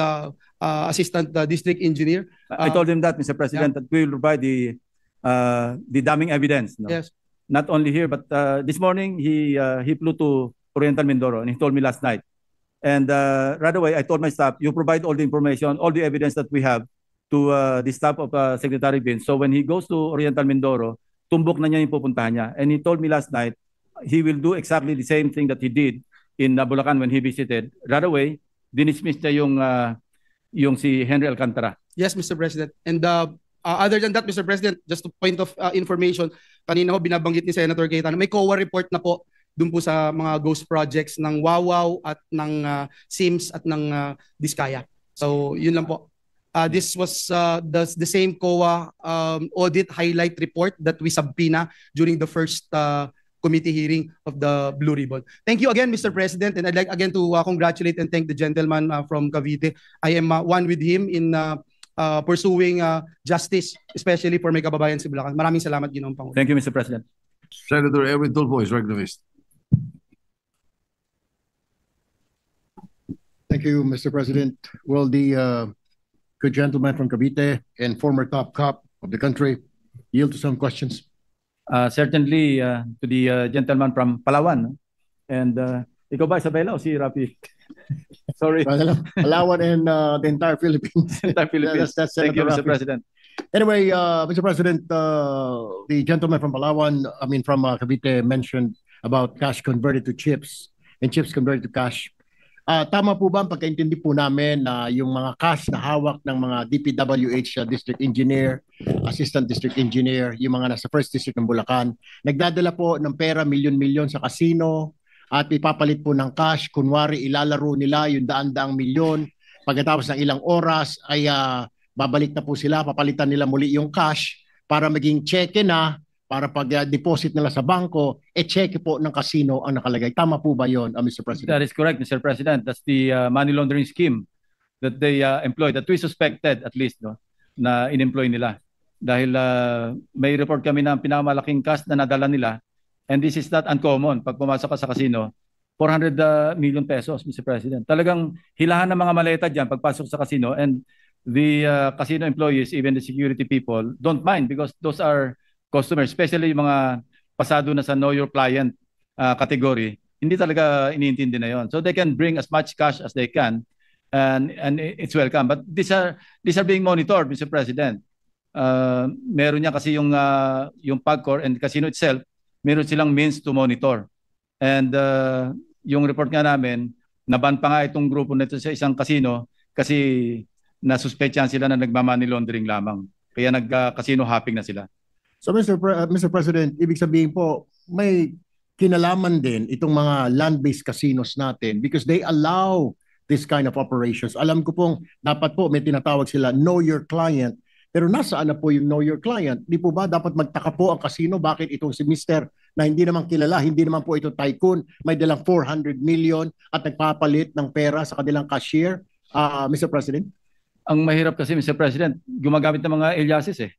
assistant district engineer. I told him that, Mr. President, that we will provide the damning evidence. No? Yes. Not only here, but this morning he flew to Oriental Mindoro, and he told me last night. And right away, I told my staff, you provide all the information, all the evidence that we have to the staff of Secretary Vince. So when he goes to Oriental Mindoro, tumbok na niya yung pupuntahan niya. And he told me last night, he will do exactly the same thing that he did in Bulacan when he visited. Right away, dinismiss niya yung si Henry Alcantara. Yes, Mr. President. And other than that, Mr. President, just a point of information, kanina ho binabanggit ni Senator Cayetano, may COA report na po dun po sa mga ghost projects ng Wawaw at ng SIMS at ng Diskaya. So, yun lang po. This was the same COA audit highlight report that we subpoena during the first committee hearing of the Blue Ribbon. Thank you again, Mr. President, and I'd like again to congratulate and thank the gentleman from Cavite. I am one with him in pursuing justice, especially for my kababayan si Bulacan. Maraming salamat, Ginoong Pangulo. Thank you, Mr. President. Senator Erwin Tulfo is recognized. Thank you, Mr. President. Well, the good gentleman from Cavite and former top cop of the country yield to some questions. Certainly to the gentleman from Palawan. And ikaw ba, Isabela, o si Rafi? Sorry. Palawan and the entire Philippines. Entire Philippines. That's Thank you, Mr. Rafi. President. Anyway, Mr. President, the gentleman from Palawan, from Cavite mentioned about cash converted to chips and chips converted to cash. Tama po ba ang pagkaintindi po namin na yung mga cash na hawak ng mga DPWH district engineer, assistant district engineer, yung mga nasa first district ng Bulacan, nagdadala po ng pera milyon-milyon sa casino at ipapalit po ng cash, kunwari ilalaro nila yung daan-daang milyon, pagkatapos ng ilang oras ay babalik na po sila, papalitan nila muli yung cash para maging cheque na, para pag-deposit nila sa bangko, cheque po ng casino ang nakalagay. Tama po ba yun, Mr. President? That is correct, Mr. President. That's the money laundering scheme that they employ, that we suspected at least, no, na in-employ nila. Dahil may report kami na pinakamalaking cash na nadala nila, and this is not uncommon. Pag pumasok ka sa casino, 400 million pesos, Mr. President. Talagang hilahan ng mga maleta dyan pagpasok sa casino, and the casino employees, even the security people, don't mind because those are customers, especially yung mga pasado na sa know your client category, hindi talaga iniintindi na yon. So they can bring as much cash as they can, and it's welcome. But these are being monitored, Mr. President. Meron niya kasi yung PAGCOR and casino itself, meron silang means to monitor. And yung report nga namin, naban pa nga itong grupo nito sa isang casino kasi nasuspetyan sila na nagma-money laundering lamang. Kaya nag-casino hopping na sila. So Mr. President, ibig sabihin po, may kinalaman din itong mga land-based casinos natin because they allow this kind of operations. Alam ko pong dapat po may tinatawag sila know your client, pero nasaan na po yung know your client? Di po ba dapat magtaka po ang casino bakit itong si Mr. na hindi naman kilala, hindi naman po ito tycoon, may dalang 400 million at nagpapalit ng pera sa kanilang cashier, Mr. President? Ang mahirap kasi, Mr. President, gumagamit ng mga aliases eh.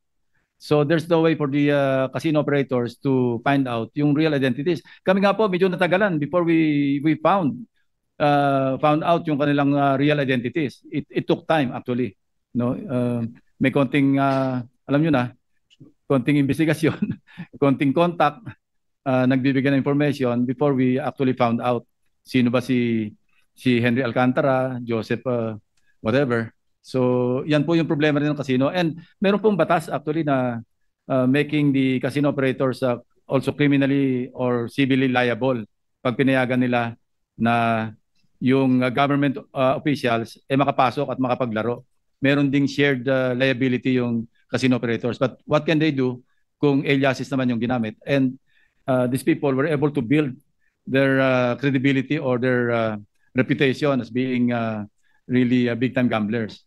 So there's no way for the casino operators to find out yung real identities. Kami nga po medyo natagalan before we found out yung kanilang real identities. It took time actually. No, may konting alam nyo na, konting investigasyon, konting contact, nagbibigay ng information before we actually found out sino ba si Henry Alcantara, Joseph whatever. So yan po yung problema rin ng casino, and meron pong batas actually na making the casino operators also criminally or civilly liable pag pinayagan nila na yung government officials makapasok at makapaglaro. Meron ding shared liability yung casino operators. But what can they do kung aliases naman yung ginamit? And these people were able to build their credibility or their reputation as being really big-time gamblers.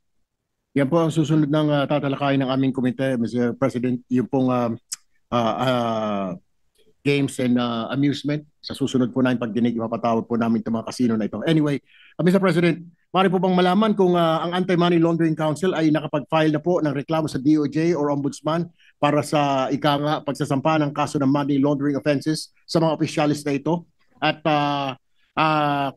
Yan po ang susunod ng tatalakayin ng aming komite, Mr. President, yung pong games and amusement. Sa susunod po namin pagdinig, ipapatawag po namin itong mga casino na ito. Anyway, Mr. President, maaari po bang malaman kung ang Anti-Money Laundering Council ay nakapag-file na po ng reklamo sa DOJ or Ombudsman para sa pagsasampa ng kaso ng money laundering offenses sa mga opisyalis na ito? At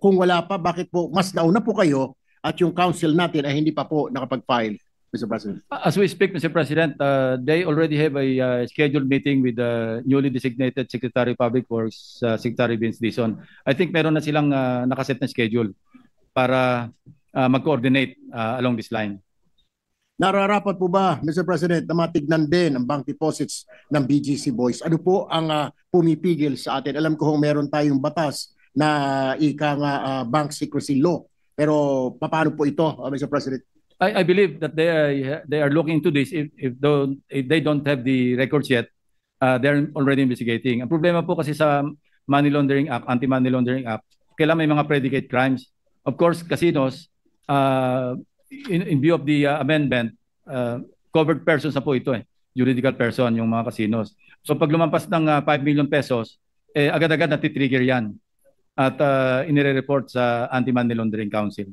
kung wala pa, bakit po mas nauna po kayo at yung council natin ay hindi pa po nakapag-file, Mr. President? As we speak, Mr. President, they already have a scheduled meeting with the newly designated Secretary of Public Works, Secretary Vince Dizon. I think meron na silang nakaset na schedule para mag-coordinate along this line. Nararapat po ba, Mr. President, na matignan din ang bank deposits ng BGC Boys? Ano po ang pumipigil sa atin? Alam ko meron tayong batas na bank secrecy law. Pero paano po ito, Mr. President? I believe that they are looking into this. If they don't have the records yet, they're already investigating. Ang problema po kasi sa Money Laundering Act, Anti-Money Laundering Act, kailangan may mga predicate crimes. Of course, casinos, in view of the amendment, covered persons na po ito juridical person yung mga casinos. So pag lumampas ng 5 million pesos, agad-agad natitrigger yan at inire-report sa Anti-Money Laundering Council.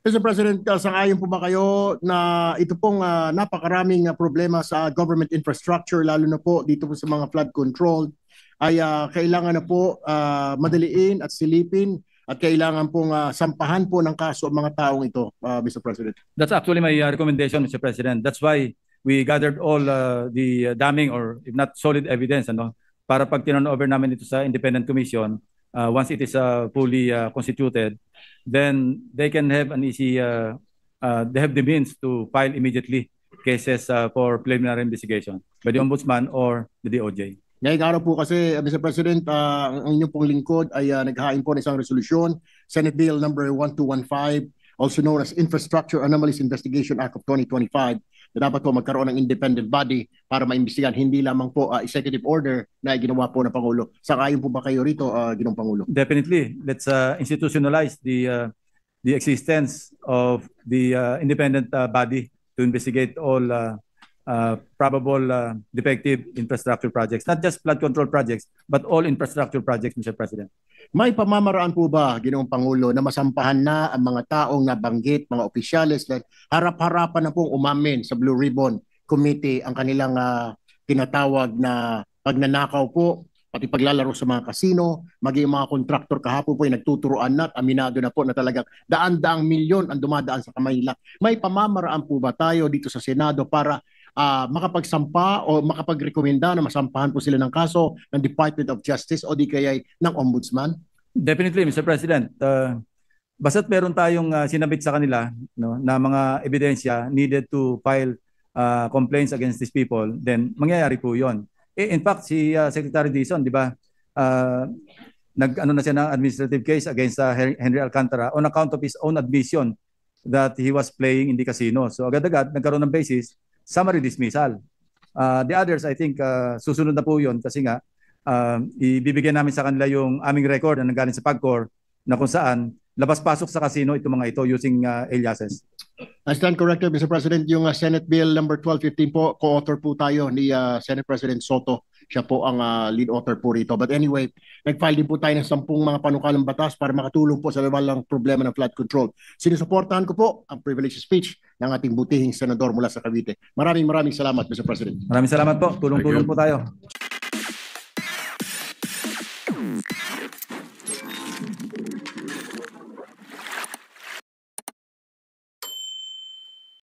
Mr. President, sang-ayon po ba kayo na ito pong napakaraming problema sa government infrastructure, lalo na po dito po sa mga flood control, ay kailangan na po madaliin at silipin at kailangan pong sampahan po ng kaso ang mga taong ito, Mr. President? That's actually my recommendation, Mr. President. That's why we gathered all the damning or if not solid evidence para pag turn over namin ito sa independent commission, once it is fully constituted, then they can have an easy, they have the means to file immediately cases for preliminary investigation by the Ombudsman or the DOJ. Ngayong araw po kasi, Mr. President, ang inyong pong lingkod ay naghahain po ng isang resolusyon, Senate Bill number 1215, also known as Infrastructure Anomalies Investigation Act of 2025, na dapat po magkaroon ng independent body para maimbestigahan, hindi lamang po executive order na ginawa po ng Pangulo. Sang-ayon po ba kayo rito, Ginoong Pangulo? Definitely. Let's institutionalize the existence of the independent body to investigate all probable defective infrastructure projects, not just flood control projects, but all infrastructure projects, Mr. President. May pamamaraan po ba, Ginoong Pangulo, na masampahan na ang mga taong nabanggit, mga opisyales na harap-harapan na pong umamin sa Blue Ribbon Committee ang kanilang tinatawag na pagnanakaw po, pati paglalaro sa mga kasino, maging mga kontraktor kahapon po ay nagtuturoan na at aminado na po na talagang daan-daang milyon ang dumadaan sa kamay nila. May pamamaraan po ba tayo dito sa Senado para makapagsampa o makapagrekomenda na masampahan po sila ng kaso ng Department of Justice o di kaya ng Ombudsman? Definitely, Mr. President. Basta't meron tayong sinabit sa kanila na mga ebidensya needed to file complaints against these people, then mangyayari po yun. In fact, si Secretary Dizon, di ba, nag-ano na siya ng administrative case against Henry Alcantara on account of his own admission that he was playing in the casino. So agad-agad, nagkaroon ng basis, summary dismissal. The others, I think, susunod na po yun kasi nga, ibibigyan namin sa kanila yung aming record na nanggaling sa PAGCOR na kung saan labas-pasok sa casino itong mga ito using aliases. I stand corrected, Mr. President. Yung Senate Bill number 1215 po, co-author po tayo ni Senate President Soto. Siya po ang lead author po rito. But anyway, nag-file din po tayo ng 10 mga panukalang batas para makatulong po sa walang problema ng flood control. Sinusuportahan ko po ang privilege speech ng ating butihing senador mula sa Cavite. Maraming salamat, Mr. President. Maraming salamat po. Tulong-tulong po tayo.